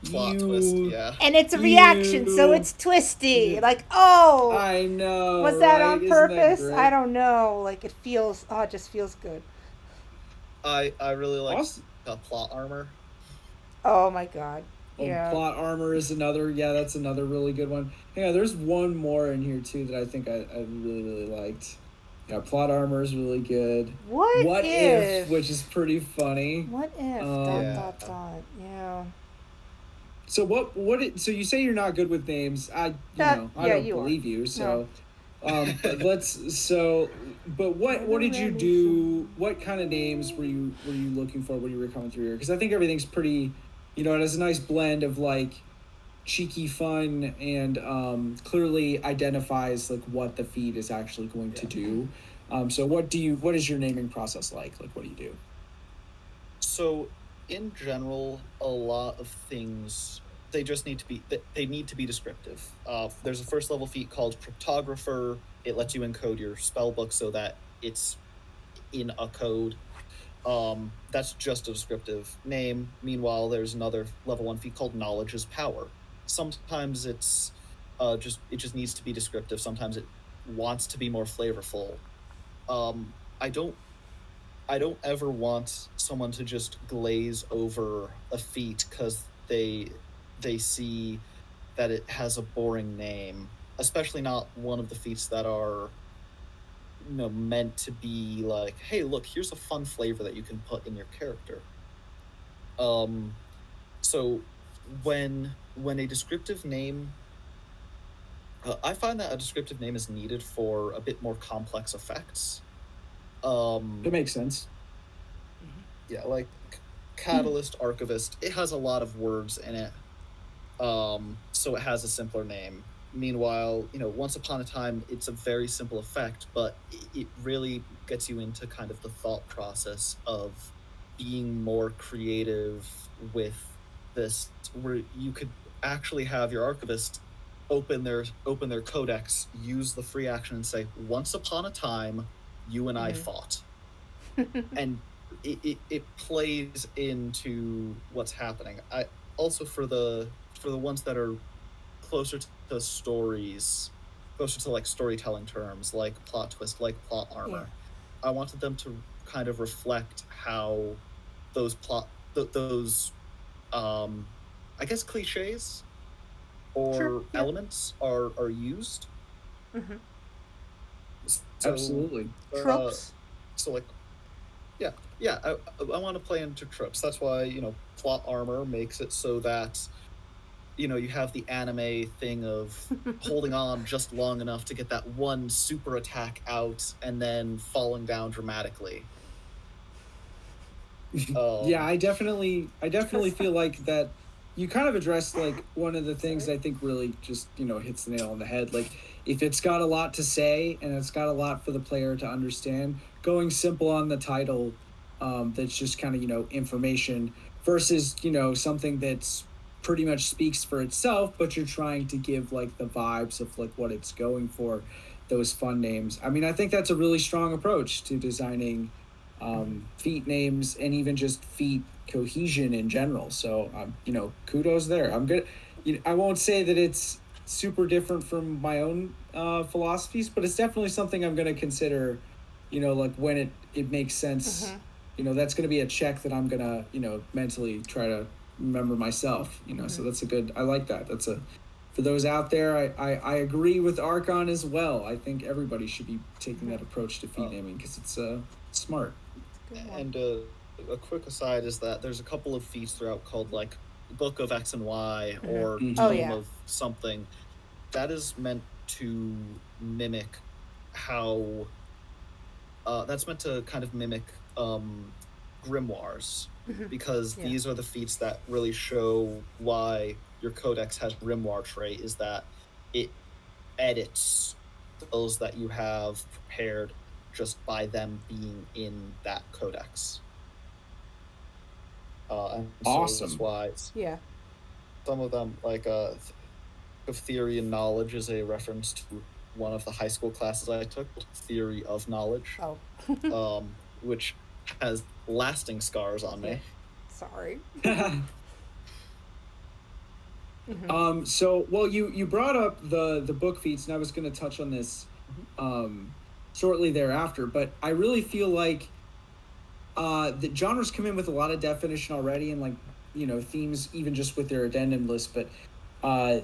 Plot twist, yeah. And it's a reaction, so it's twisty. Like, oh, I know. Was that on purpose? I don't know. Like, it just feels good. I really like plot armor. Oh my god. Yeah. Plot armor is another. Yeah, that's another really good one. Yeah, there's one more in here too that I think I really, really liked. Yeah, plot armor is really good. What if? Which is pretty funny. What if? Yeah. So so you say you're not good with names. I don't believe you. So, but what did you do? What kind of names were you looking for when you were coming through here? Because I think everything's pretty, it has a nice blend of like cheeky fun and clearly identifies like what the feat is actually going to do. So what is your naming process like? Like, what do you do? So in general, a lot of things, they need to be descriptive. There's a first level feat called Cryptographer. It lets you encode your spell book so that it's in a code. That's just a descriptive name. Meanwhile, there's another level 1 feat called Knowledge is Power. Sometimes it's it just needs to be descriptive. Sometimes it wants to be more flavorful. I don't ever want someone to just glaze over a feat because they see that it has a boring name, especially not one of the feats that are meant to be like, hey, look, here's a fun flavor that you can put in your character. So when a descriptive name, I find that a descriptive name is needed for a bit more complex effects. That makes sense. Yeah, like Catalyst, Archivist, it has a lot of words in it, so it has a simpler name. Meanwhile, Once Upon a Time, it's a very simple effect, but it really gets you into kind of the thought process of being more creative with this, where you could actually have your Archivist open their codex, use the free action, and say, "Once upon a time, you and I fought," and it plays into what's happening. I also for the ones that are closer to stories, closer to like storytelling terms, like plot twist, like plot armor. I wanted them to kind of reflect how those I guess cliches or elements are used. So, absolutely. Tropes. So like, yeah. I want to play into tropes. That's why plot armor makes it so that you have the anime thing of holding on just long enough to get that one super attack out and then falling down dramatically. Yeah, I definitely feel like that you kind of addressed like one of the things I think really just hits the nail on the head. Like, if it's got a lot to say and it's got a lot for the player to understand, going simple on the title, that's just kind of information versus something that's pretty much speaks for itself, but you're trying to give like the vibes of like what it's going for, those fun names. I mean, I think that's a really strong approach to designing feat names and even just feat cohesion in general. So kudos there. I'm good. I won't say that it's super different from my own philosophies, but it's definitely something I'm going to consider, like when it makes sense. That's going to be a check that I'm going to, mentally try to remember myself, so that's a good, I like that. For those out there, I agree with Arkon as well. I think everybody should be taking that approach to feat naming because it's smart. And a quick aside is that there's a couple of feats throughout called like Book of X and Y or Tome of something. That is meant to mimic how that's meant to kind of mimic grimoires, because these are the feats that really show why your codex has grimoire trait, is that it edits spells that you have prepared just by them being in that codex. And awesome. So that's why some of them, like of Theory and Knowledge, is a reference to one of the high school classes I took, Theory of Knowledge, which has lasting scars on me. Sorry. So, well, you brought up the book feats, and I was going to touch on this shortly thereafter, but I really feel like the genres come in with a lot of definition already, and like themes even just with their addendum list. But I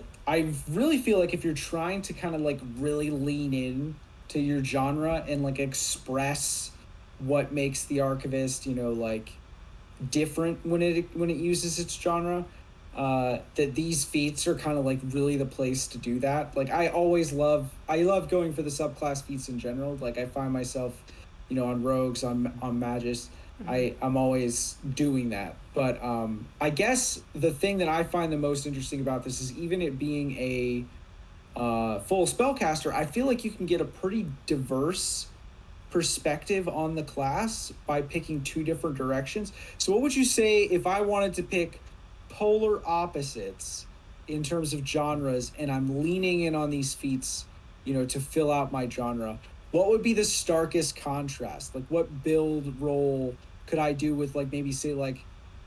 really feel like if you're trying to kind of like really lean in to your genre and like express what makes the Archivist like different when it uses its genre, that these feats are kind of like really the place to do that. Like I love going for the subclass feats in general. Like I find myself on rogues, on Magis, I'm always doing that. But I guess the thing that I find the most interesting about this is, even it being a full spellcaster, I feel like you can get a pretty diverse perspective on the class by picking two different directions. So what would you say if I wanted to pick polar opposites in terms of genres, and I'm leaning in on these feats, to fill out my genre? What would be the starkest contrast? Like, what build role could I do with, like, maybe say, like,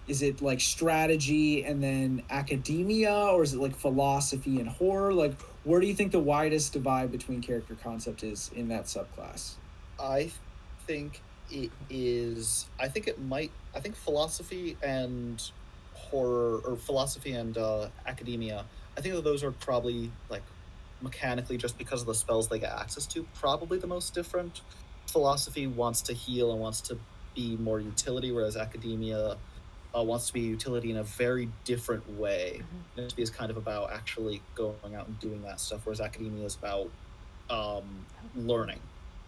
is it like strategy and then academia, or is it like philosophy and horror? Like, where do you think the widest divide between character concept is in that subclass? I think it is. I think philosophy and horror, or philosophy and academia, I think that those are probably, like, mechanically, just because of the spells they get access to, probably the most different. Philosophy wants to heal and wants to be more utility, whereas academia wants to be utility in a very different way. It is kind of about actually going out and doing that stuff, whereas academia is about learning.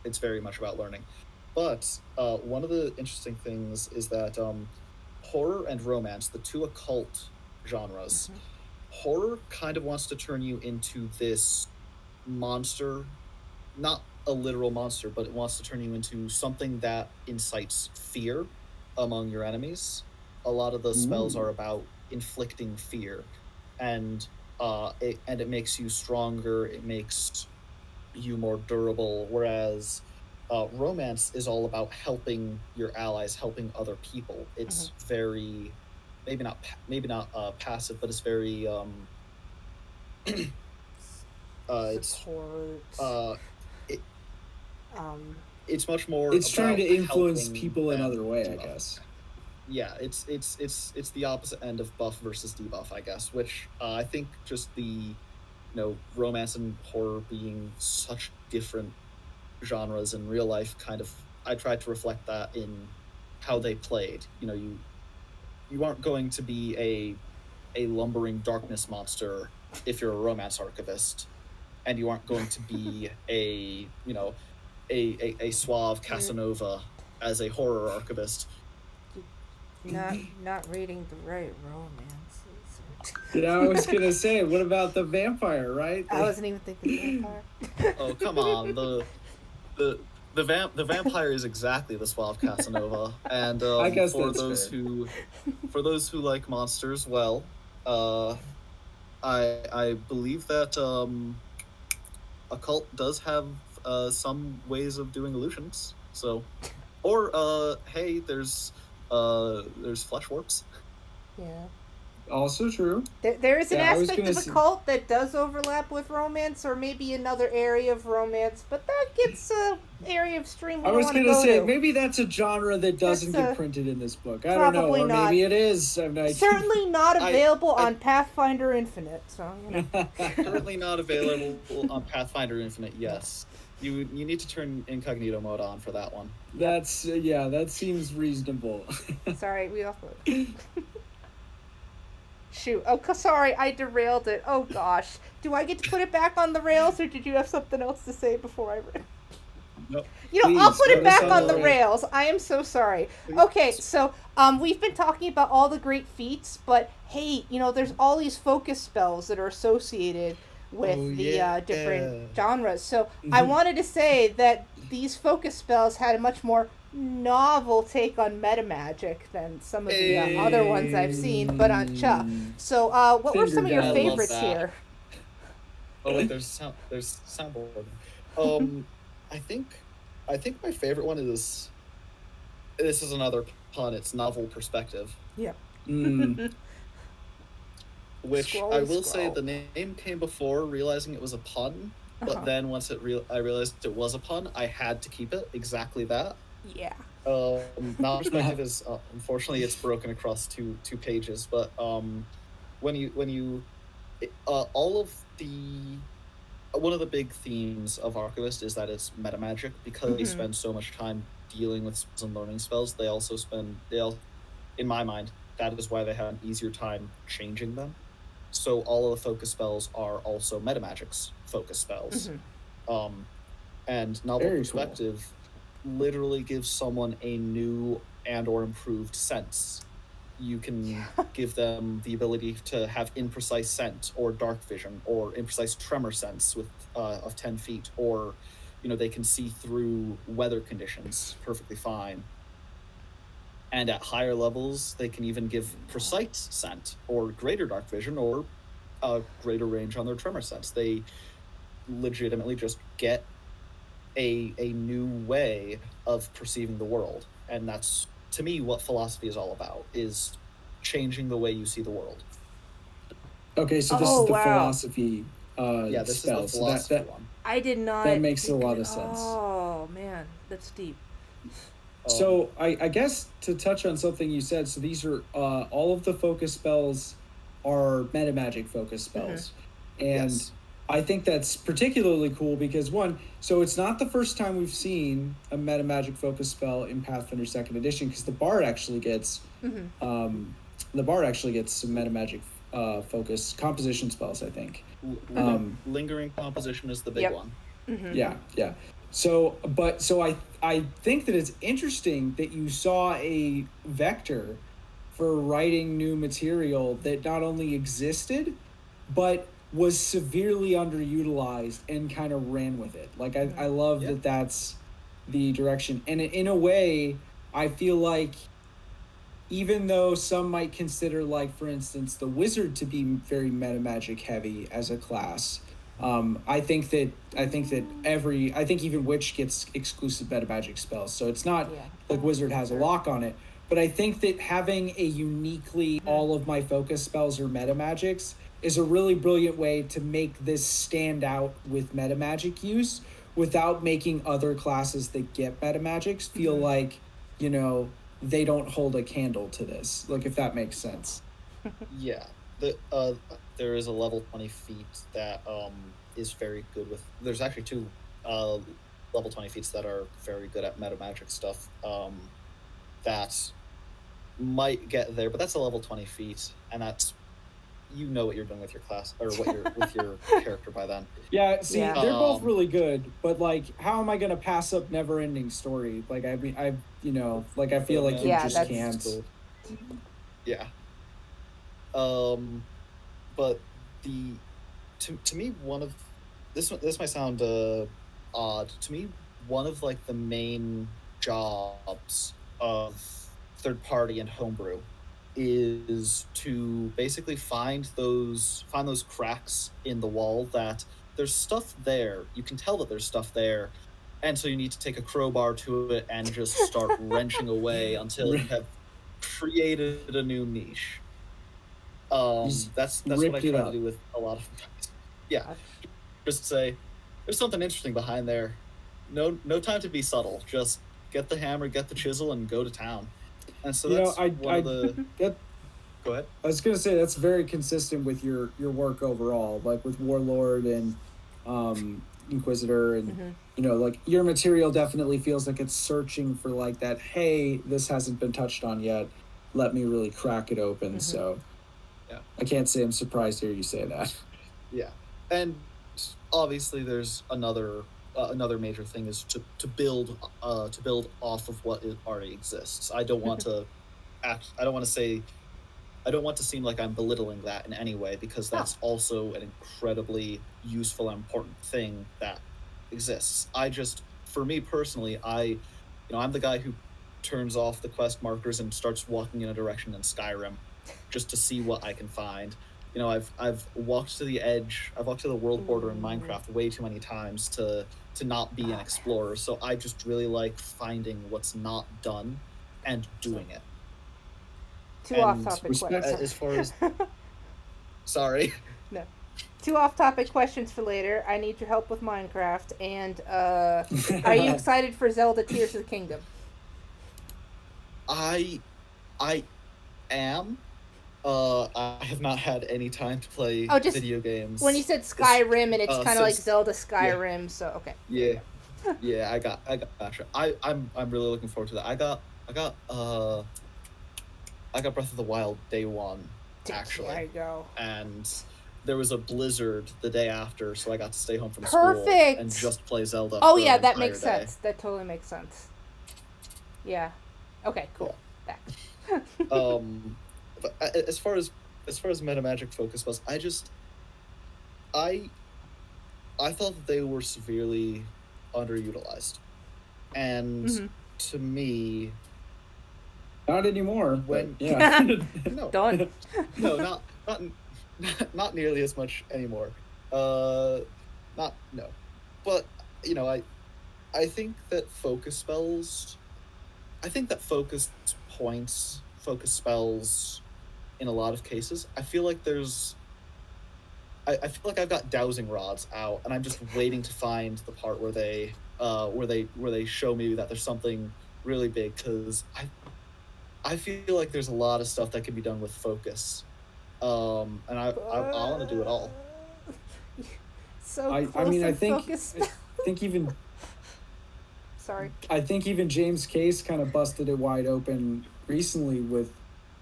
It's very much about learning. But one of the interesting things is that horror and romance, the two occult genres, horror kind of wants to turn you into this monster, not a literal monster, but it wants to turn you into something that incites fear among your enemies. A lot of the spells are about inflicting fear, and it makes you stronger, it makes you more durable, whereas romance is all about helping your allies, helping other people. It's very maybe not passive, but it's very it's much more. It's trying to influence people in other way, I guess. Yeah, it's the opposite end of buff versus debuff, I guess. Which I think just the romance and horror being such different genres in real life, kind of, I tried to reflect that in how they played. You aren't going to be a lumbering darkness monster if you're a romance archivist, and you aren't going to be a suave Casanova as a horror archivist. Not reading the right romances. Yeah, I was gonna say, what about the vampire, right? I wasn't even thinking vampire. Oh, come on. The vampire is exactly the suave Casanova, and I guess for those who like monsters, well, I believe that occult does have some ways of doing illusions. So, or hey, there's flesh warps. Yeah. Also true. There is an Yeah, I was aspect gonna of say- occult that does overlap with romance, or maybe another area of romance, but that gets a area of stream we I don't was want to gonna go say to. maybe that's a genre that doesn't That's, get printed in this book. I don't know, probably or not. maybe it is. I'm not Certainly not available I- on Pathfinder Infinite, so you know. Currently not available on Pathfinder Infinite. Yes, you need to turn incognito mode on for that one. That's yeah, that seems reasonable. Sorry, we off. Shoot. Oh, sorry, I derailed it. Oh gosh. Do I get to put it back on the rails, or did you have something else to say before I? Nope. You know, I'll Please, put it put us back on on the the rails. I am so sorry. Please. Okay, so we've been talking about all the great feats, but hey, you know, there's all these focus spells that are associated with the different genres. So I wanted to say that these focus spells had a much more novel take on metamagic than some of the other ones I've seen. But so what were some of your Finger favorites I love that. here? Oh wait, there's soundboard. I think my favorite one is. This is another pun. It's novel perspective. Yeah. Which Scroll, I will scroll. say the name came before realizing it was a pun, but Uh-huh. then once I realized it was a pun, I had to keep it exactly that. Yeah. Novel perspective is unfortunately it's broken across two pages, but when you all of the one of the big themes of Archivist is that it's metamagic because they spend so much time dealing with spells and learning spells. They also in my mind, that is why they have an easier time changing them. So all of the focus spells are also metamagic's focus spells. And novel Very perspective literally gives someone a new and or improved sense. You can give them the ability to have imprecise scent or dark vision or imprecise tremor sense with of 10 feet, or they can see through weather conditions perfectly fine. And at higher levels, they can even give precise scent or greater dark vision or greater range on their tremor sense. They legitimately just get a new way of perceiving the world. And that's, to me, what philosophy is all about, is changing the way you see the world. Okay, so this is the wow. philosophy this spell. is the philosophy so that one. I did not. That makes a lot of sense. Oh man, that's deep. So I guess to touch on something you said, so these are all of the focus spells are metamagic focus spells. And Yes. I think that's particularly cool because so it's not the first time we've seen a metamagic focus spell in Pathfinder 2nd Edition, because the bard actually gets some metamagic focus composition spells, I think. Lingering composition is the big one. Yeah. So I think that it's interesting that you saw a vector for writing new material that not only existed, but was severely underutilized and kind of ran with it. Like, I love that that's the direction. And in a way, I feel like even though some might consider, like, for instance, the wizard to be very metamagic heavy as a class, I think even witch gets exclusive metamagic spells. So it's not like wizard has a lock on it. But I think that having a uniquely all of my focus spells are metamagics is a really brilliant way to make this stand out with metamagic use without making other classes that get metamagics feel like, they don't hold a candle to this. Like, if that makes sense. Yeah. There is a level 20 feat that is very good with. There's actually two level 20 feats that are very good at metamagic stuff that might get there, but that's a level 20 feat, and that's what you're doing with your class or what you're with your character by then. Yeah, see, they're both really good, but like, how am I gonna pass up Never Ending Story? Like, I feel like you just can't. Cool. Yeah. But to me, one of this might sound odd. To me, one of like the main jobs of third party and homebrew is to basically find those cracks in the wall that there's stuff there. You can tell that there's stuff there, and so you need to take a crowbar to it and just start wrenching away until you have created a new niche. That's what I try to do with a lot of guys. Yeah, just say there's something interesting behind there. No time to be subtle. Just get the hammer, get the chisel, and go to town. And so that's Go ahead. I was gonna say that's very consistent with your work overall, like with Warlord and Inquisitor, and like your material definitely feels like it's searching for like that. Hey, this hasn't been touched on yet. Let me really crack it open. So, yeah, I can't say I'm surprised to hear you say that. Yeah, and obviously there's another major thing is to build off of what already exists. I don't want to seem like I'm belittling that in any way, because that's also an incredibly useful and important thing that exists. For me personally, I'm the guy who turns off the quest markers and starts walking in a direction in Skyrim just to see what I can find. I've walked to the edge. I've walked to the world border in Minecraft way too many times to not be an explorer. So I just really like finding what's not done and doing it. Two off-topic questions. As far as sorry. No. Two off-topic questions for later. I need your help with Minecraft, and are you excited for Zelda Tears of the Kingdom? I am. I have not had any time to play video games. When you said Skyrim, and it's kind of like Zelda Skyrim, so okay. Yeah, I gotcha. I'm really looking forward to that. I got Breath of the Wild day one, actually. There you go. And there was a blizzard the day after, so I got to stay home from school and just play Zelda. Oh yeah, that makes sense. That totally makes sense. Yeah. Okay. Cool. Yeah. Back. But as far as Metamagic focus was, I thought that they were severely underutilized, and to me, not ananymore. No, done. No, not nearly as much anymore. But I think that focus spells. I think that focus points, focus spells, in a lot of cases, I feel like I feel like I've got dowsing rods out, and I'm just waiting to find the part where they show me that there's something really big, because I feel like there's a lot of stuff that can be done with focus, and I want to do it all. So I think even. Sorry. I think even James Case kind of busted it wide open recently with,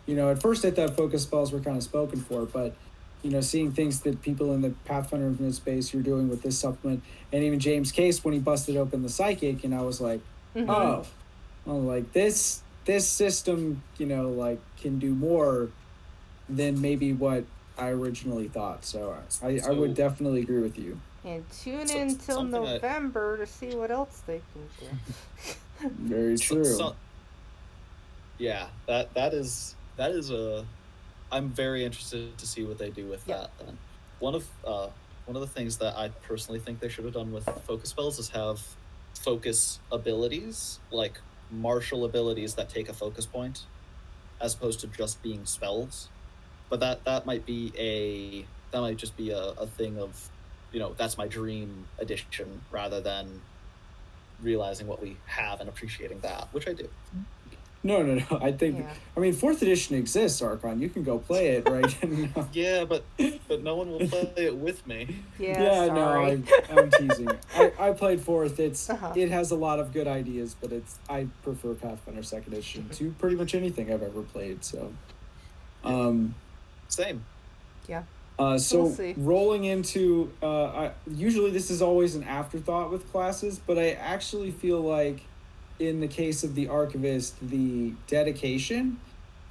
at first I thought focus spells were kind of spoken for, but, seeing things that people in the Pathfinder Infinite space are doing with this supplement, and even James Case when he busted open the Psychic, and I was like, this system, can do more than maybe what I originally thought. So I would definitely agree with you. And tune in till November to see what else they can do. Very true. Yeah, that is I'm very interested to see what they do with that. And one of the things that I personally think they should have done with focus spells is have focus abilities, like martial abilities that take a focus point, as opposed to just being spells. But that might just be a thing of, that's my dream edition, rather than realizing what we have and appreciating that, which I do. No. I think, fourth edition exists, Arkon. You can go play it, right? Yeah, but no one will play it with me. Yeah, sorry. No, I'm teasing. I played fourth. It has a lot of good ideas, but I prefer Pathfinder second edition to pretty much anything I've ever played. So, same. Yeah. So we'll rolling into, usually this is always an afterthought with classes, but I actually feel like in the case of the Archivist, the dedication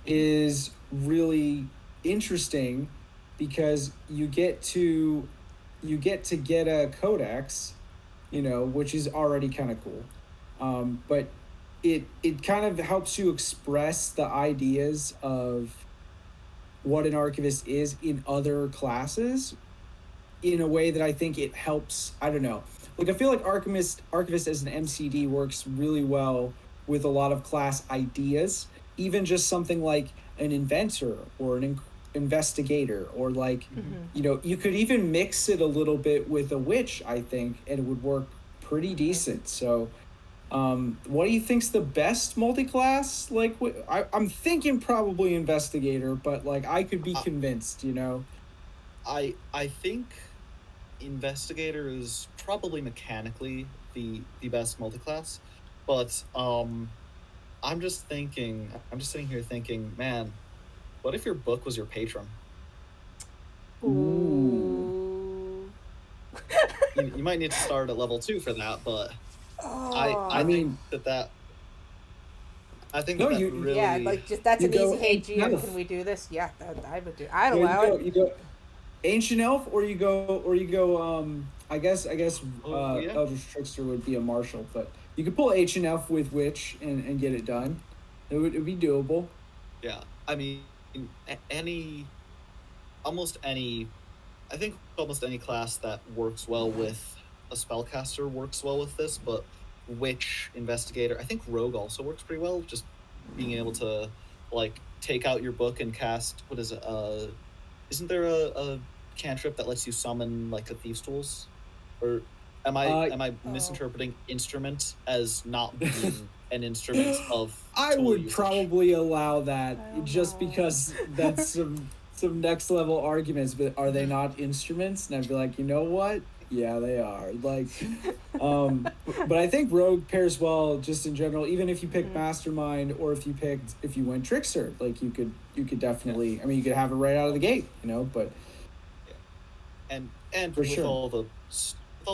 is really interesting, because you get to get a codex, which is already kind of cool. But it kind of helps you express the ideas of what an archivist is in other classes in a way that I think it helps. I don't know. Like, I feel like Archivist as an MCD works really well with a lot of class ideas, even just something like an inventor or an investigator, or like, you know, you could even mix it a little bit with a witch, I think, and it would work pretty decent. So, what do you think's the best multi-class? Like, I'm thinking probably investigator, but like I could be convinced, you know. I think investigator is probably mechanically the best multi-class, but I'm just sitting here thinking, man, what if your book was your patron? Ooh. You might need to start at level 2 for that, but I mean that I think that really, yeah, like just that's an easy. Hey, GM, can we do this? Yeah, I would do. I'd allow it. You go Ancient Elf, or you go. I guess Eldritch Trickster would be a martial, but you could pull Ancient Elf with Witch and get it done. It'd be doable. Yeah, I mean, almost any class that works well with a spellcaster works well with this, but Witch, Investigator, I think Rogue also works pretty well. Just being able to like take out your book and cast, what is it? Isn't there a cantrip that lets you summon like a thief's tools? Or am I misinterpreting instrument as not being an instrument of I would usage? Probably allow that just because that's some next level arguments, but are they not instruments? And I'd be like, you know what? Yeah, they are. Like, but I think Rogue pairs well just in general. Even if you pick Mastermind, or if you went Trickster, like you could definitely. I mean, you could have it right out of the gate, you know. But and with all the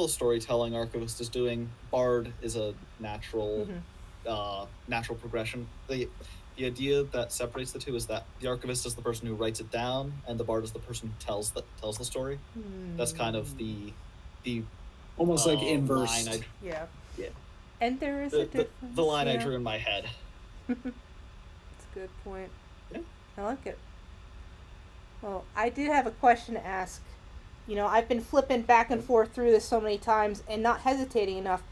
storytelling Archivist is doing, Bard is a natural progression. The idea that separates the two is that the Archivist is the person who writes it down, and the Bard is the person who tells the story. That's kind of the almost like inverse. Yeah. And there is a difference. The line I drew in my head. That's a good point. Yeah. I like it. Well, I did have a question to ask. You know, I've been flipping back and forth through this so many times and not hesitating enough.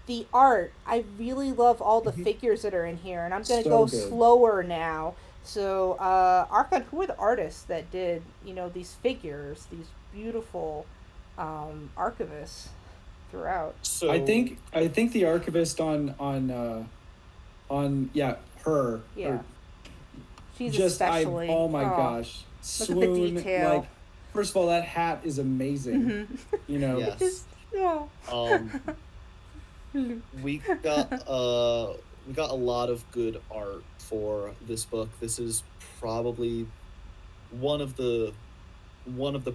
The art, I really love all the figures that are in here, and I'm going to go slower now. So, Arkon, who are the artists that did, you know, these figures, these beautiful archivists throughout? So I think the archivist on her. Yeah. She's just especially. oh my gosh. Look at the detail. Like, first of all, that hat is amazing. You know. Yes. We got a lot of good art for this book. This is probably one of the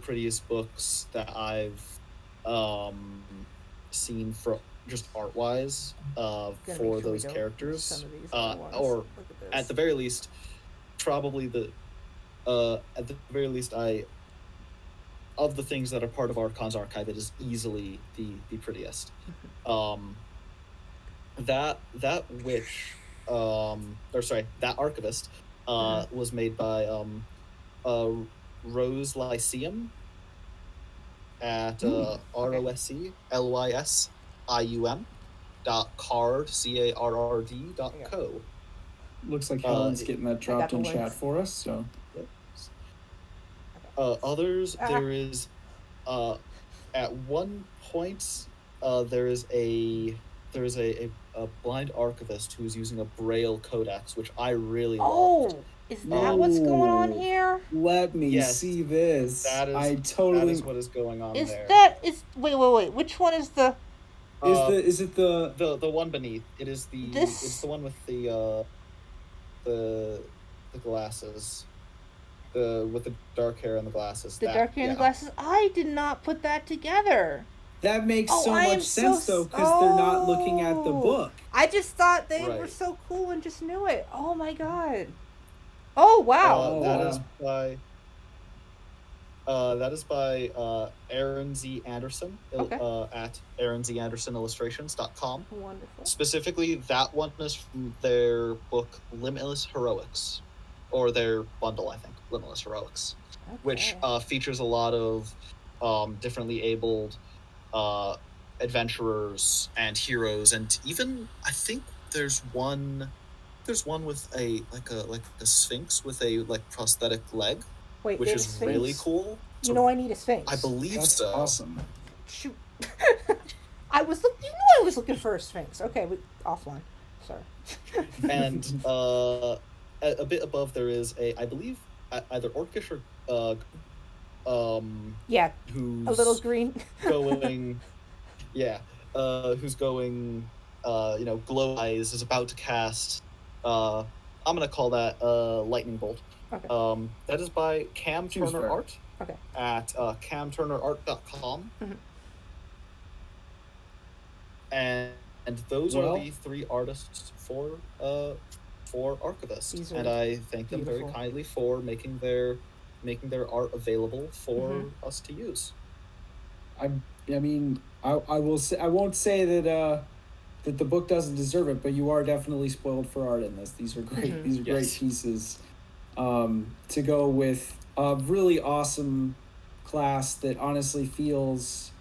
prettiest books that I've seen for just art wise for those characters. Or at the very least, probably at the very least, of the things that are part of Arkon's archive, it is easily the prettiest. That witch, that archivist, was made by Rose Lyceum at ROSCLYSIUM.card CARRD.co. Looks like Helen's getting that dropped in chat for us. So. Others, there is, at one point, there is a blind archivist who is using a Braille codex, which I really loved. Is that what's going on here? Let me see this. That is what is going on there. Wait. Which one is the? Is it the one beneath? It is it's the one with the glasses. With the dark hair and the glasses. The dark hair and the glasses. I did not put that together. That makes so much sense, though, because they're not looking at the book. I just thought they were so cool and just knew it. Oh my god. Oh wow. That is by Aaron Z. Anderson at AaronZAndersonIllustrations.com. Wonderful. Specifically, that one is from their book Limitless Heroics, or their bundle, I think, Limitless Heroics, which features a lot of differently abled adventurers and heroes, and even I think there's one with a sphinx with a prosthetic leg. Wait, which is really cool. You know, I need a sphinx. I believe That's so. Awesome. Shoot. I was looking for a sphinx. Okay, offline. Sorry. And a bit above there is I believe either orcish or yeah, who's a little green going who's going glow eyes is about to cast I'm gonna call that lightning bolt. Okay. That is by Cam Turner Art. Okay. At camturnerart.com. Mm-hmm. And those are the 3 artists for Archivists, and I thank them very kindly for making their art available for us to use. I mean, I will say, I won't say that that the book doesn't deserve it, but you are definitely spoiled for art in this. These are great. These are great pieces to go with a really awesome class that honestly feels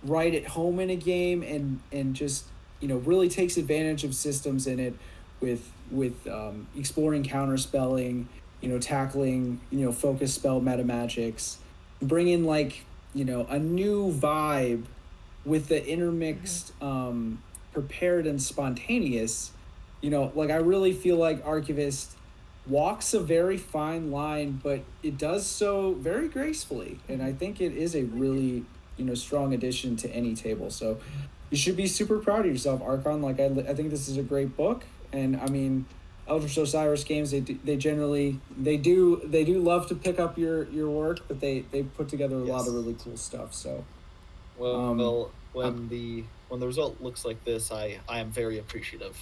right at home in a game, and just really takes advantage of systems in it with exploring counterspelling, tackling focus spell metamagics, bring in a new vibe with the intermixed prepared and spontaneous. I really feel like Archivist walks a very fine line, but it does so very gracefully, and I think it is a really strong addition to any table. So you should be super proud of yourself, Arkon. I think this is a great book, and I mean, Eldritch Osiris games, they do love to pick up your work, but they put together a lot of really cool stuff. So when the result looks like this, I am very appreciative.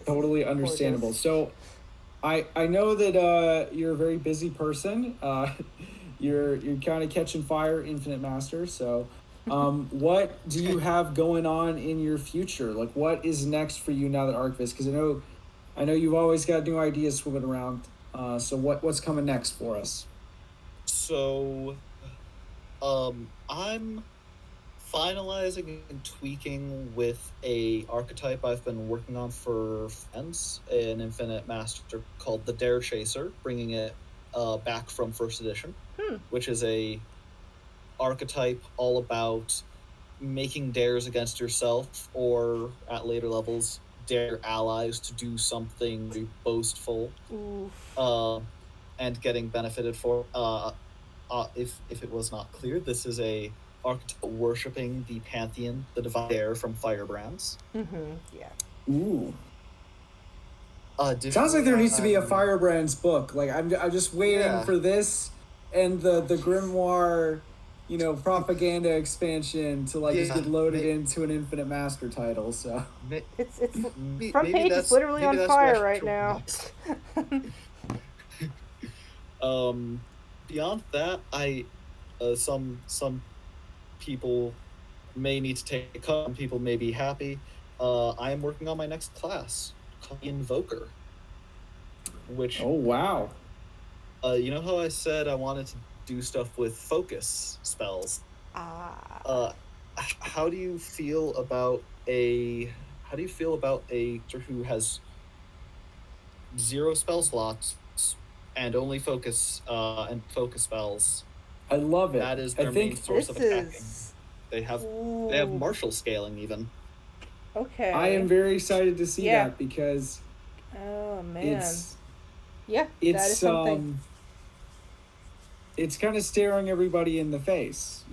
Totally understandable. So I know that you're a very busy person. You're kind of catching fire, Infinite Master. So what do you have going on in your future? What is next for you now that Archivist? Because I know you've always got new ideas swimming around. So what's coming next for us? So I'm finalizing and tweaking with a archetype I've been working on for friends, an Infinite Master called the Dare Chaser, bringing it back from first edition, which is a archetype all about making dares against yourself, or at later levels dare allies to do something very boastful, and getting benefited for. If it was not clear, this is a archetype worshipping the pantheon, the divine dare from Firebrands. Ooh. Sounds like there needs to be a Firebrands book. I'm just waiting for this and the Grimoire, propaganda expansion to just get loaded into an Infinite Master title. So it's front page is literally on fire right now. Beyond that, some people may need to take a cut. Some people may be happy. I am working on my next class, called the Invoker. Which wow. You know how I said I wanted to do stuff with focus spells? How do you feel about a who has 0 spell slots and only focus spells? I love it. That is their main source of attacking. They have martial scaling even. Okay. I am very excited to see that, because oh man. It's that is something. It's kind of staring everybody in the face,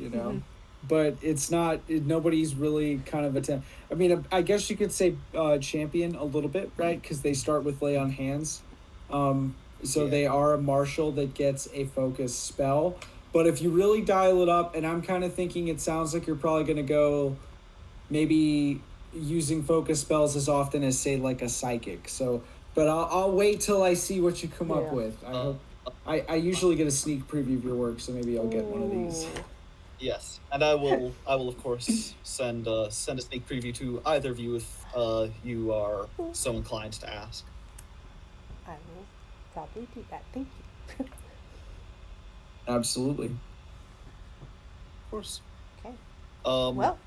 but it's not. Nobody's really kind of attempt. I mean, I guess you could say champion a little bit, right? Because they start with lay on hands. They are a martial that gets a focus spell. But if you really dial it up, and I'm kind of thinking, it sounds like you're probably going to go maybe using focus spells as often as, say, like a psychic. So, but I'll wait till I see what you come up with. I hope. I usually get a sneak preview of your work, so maybe I'll get one of these. Yes, and I will of course send a sneak preview to either of you if you are so inclined to ask. I will probably do that. Thank you. Absolutely. Of course. Okay. Well,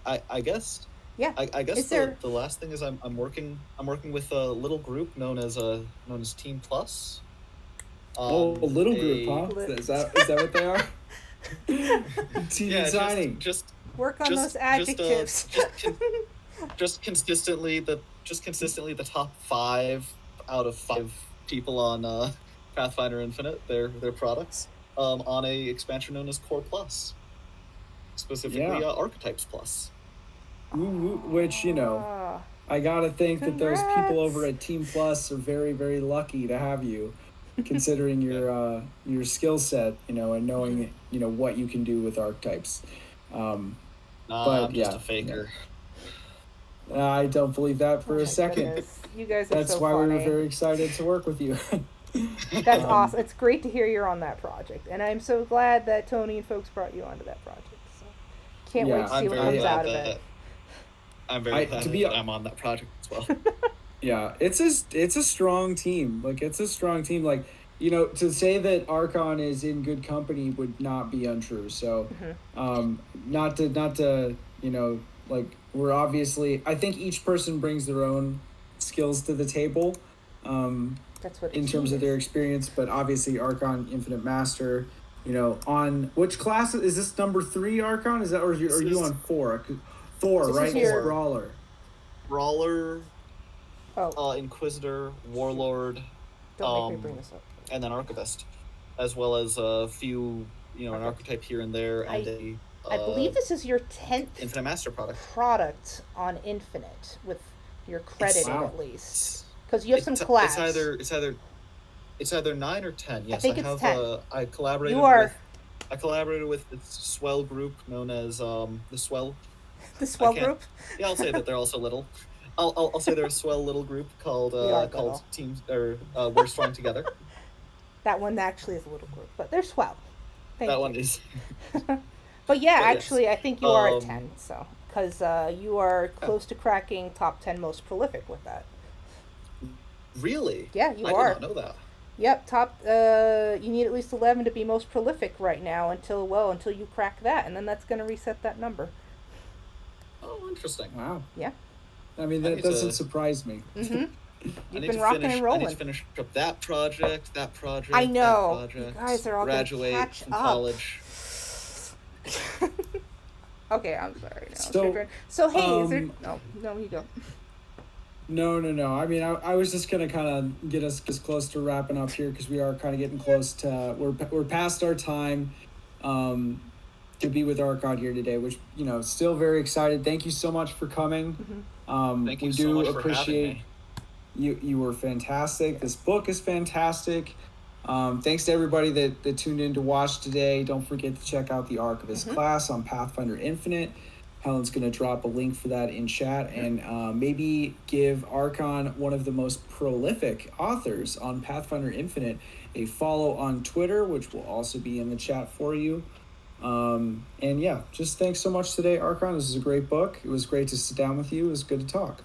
I guess. Yeah. I guess the last thing is I'm working with a little group known as Team Plus. A little group, huh? Is that what they are? Team designing. Just work on those adjectives. Just consistently the top 5 out of 5 people on Pathfinder Infinite, their products, on a expansion known as Core Plus, specifically Archetypes Plus. Which, I gotta think that those people over at Team Plus are very, very lucky to have you, considering your skill set, and knowing what you can do with archetypes. I'm just a faker. I don't believe that for a second. Goodness. You guys are That's so why funny. we were very excited to work with you. That's awesome. It's great to hear you're on that project, and I'm so glad that Tony and folks brought you onto that project. So can't wait to see what comes out of it. I'm very glad that I'm on that project as well. Yeah, it's a strong team. Like, it's a strong team. Like, to say that Arkon is in good company would not be untrue. So, not to like, we're obviously, I think each person brings their own skills to the table. That's what in terms of their experience, but obviously Arkon Infinite Master, on which class is this, number 3 Arkon? Is that, or are you on 4? Thor, right? Brawler. Inquisitor, Warlord. Don't make me bring this up. And then Archivist, as well as a few, an archetype here and there, and I believe this is your 10th Infinite Master product on Infinite, with your credit at least. Because you have some class. It's either 9 or 10. Yes, I think it's 10. I collaborated with this swell group known as the Swell. The Swell group. Yeah, I'll say that they're also little. I'll say they're a swell little group called Teams, or We're Strong Together. That one actually is a little group, but they're swell. Thank you. One is. But actually, yes. I think you are at 10. So, because you are close to cracking top 10 most prolific with that. Really? Yeah, you are. I did not know that. Yep, top. You need at least 11 to be most prolific right now until you crack that, and then that's going to reset that number. Oh, interesting. Wow. Yeah. I mean, that doesn't surprise me. Mm-hmm. You've been rocking and rolling. I need to finish up that project. I know. That project, you guys are all going to catch from up. College. Okay, I'm sorry. So hey, is there... No, you go. No. I mean, I was just gonna kind of get us as close to wrapping up here, because we are kind of getting close to we're past our time to be with Arkon here today, which still very excited. Thank you so much for coming. Thank you so much for having me. You were fantastic. This book is fantastic. Thanks to everybody that tuned in to watch today. Don't forget to check out the Archivist class on Pathfinder Infinite. Helen's going to drop a link for that in chat, and maybe give Arkon, one of the most prolific authors on Pathfinder Infinite, a follow on Twitter, which will also be in the chat for you. And just thanks so much today, Arkon. This is a great book. It was great to sit down with you. It was good to talk.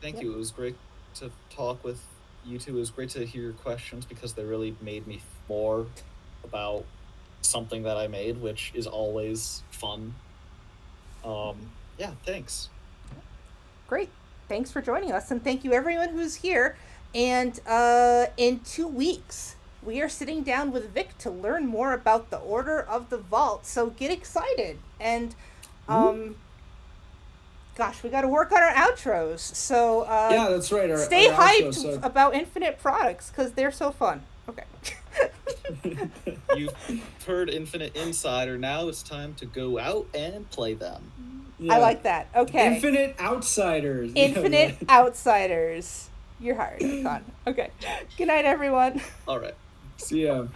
Thank you. It was great to talk with you two. It was great to hear your questions, because they really made me more about something that I made, which is always fun. Thanks. Great. Thanks for joining us, and thank you everyone who's here. And in 2 weeks, we are sitting down with Vic to learn more about the Order of the Vault. So get excited. And gosh, we got to work on our outros. So yeah, that's right. Stay hyped about Infinite products, because they're so fun. Okay. You've heard Infinite Insider. Now it's time to go out and play them. Yeah. I like that. Okay. Infinite Outsiders. Infinite Outsiders. You're hired, Arkon. Okay. Good night, everyone. All right. See ya.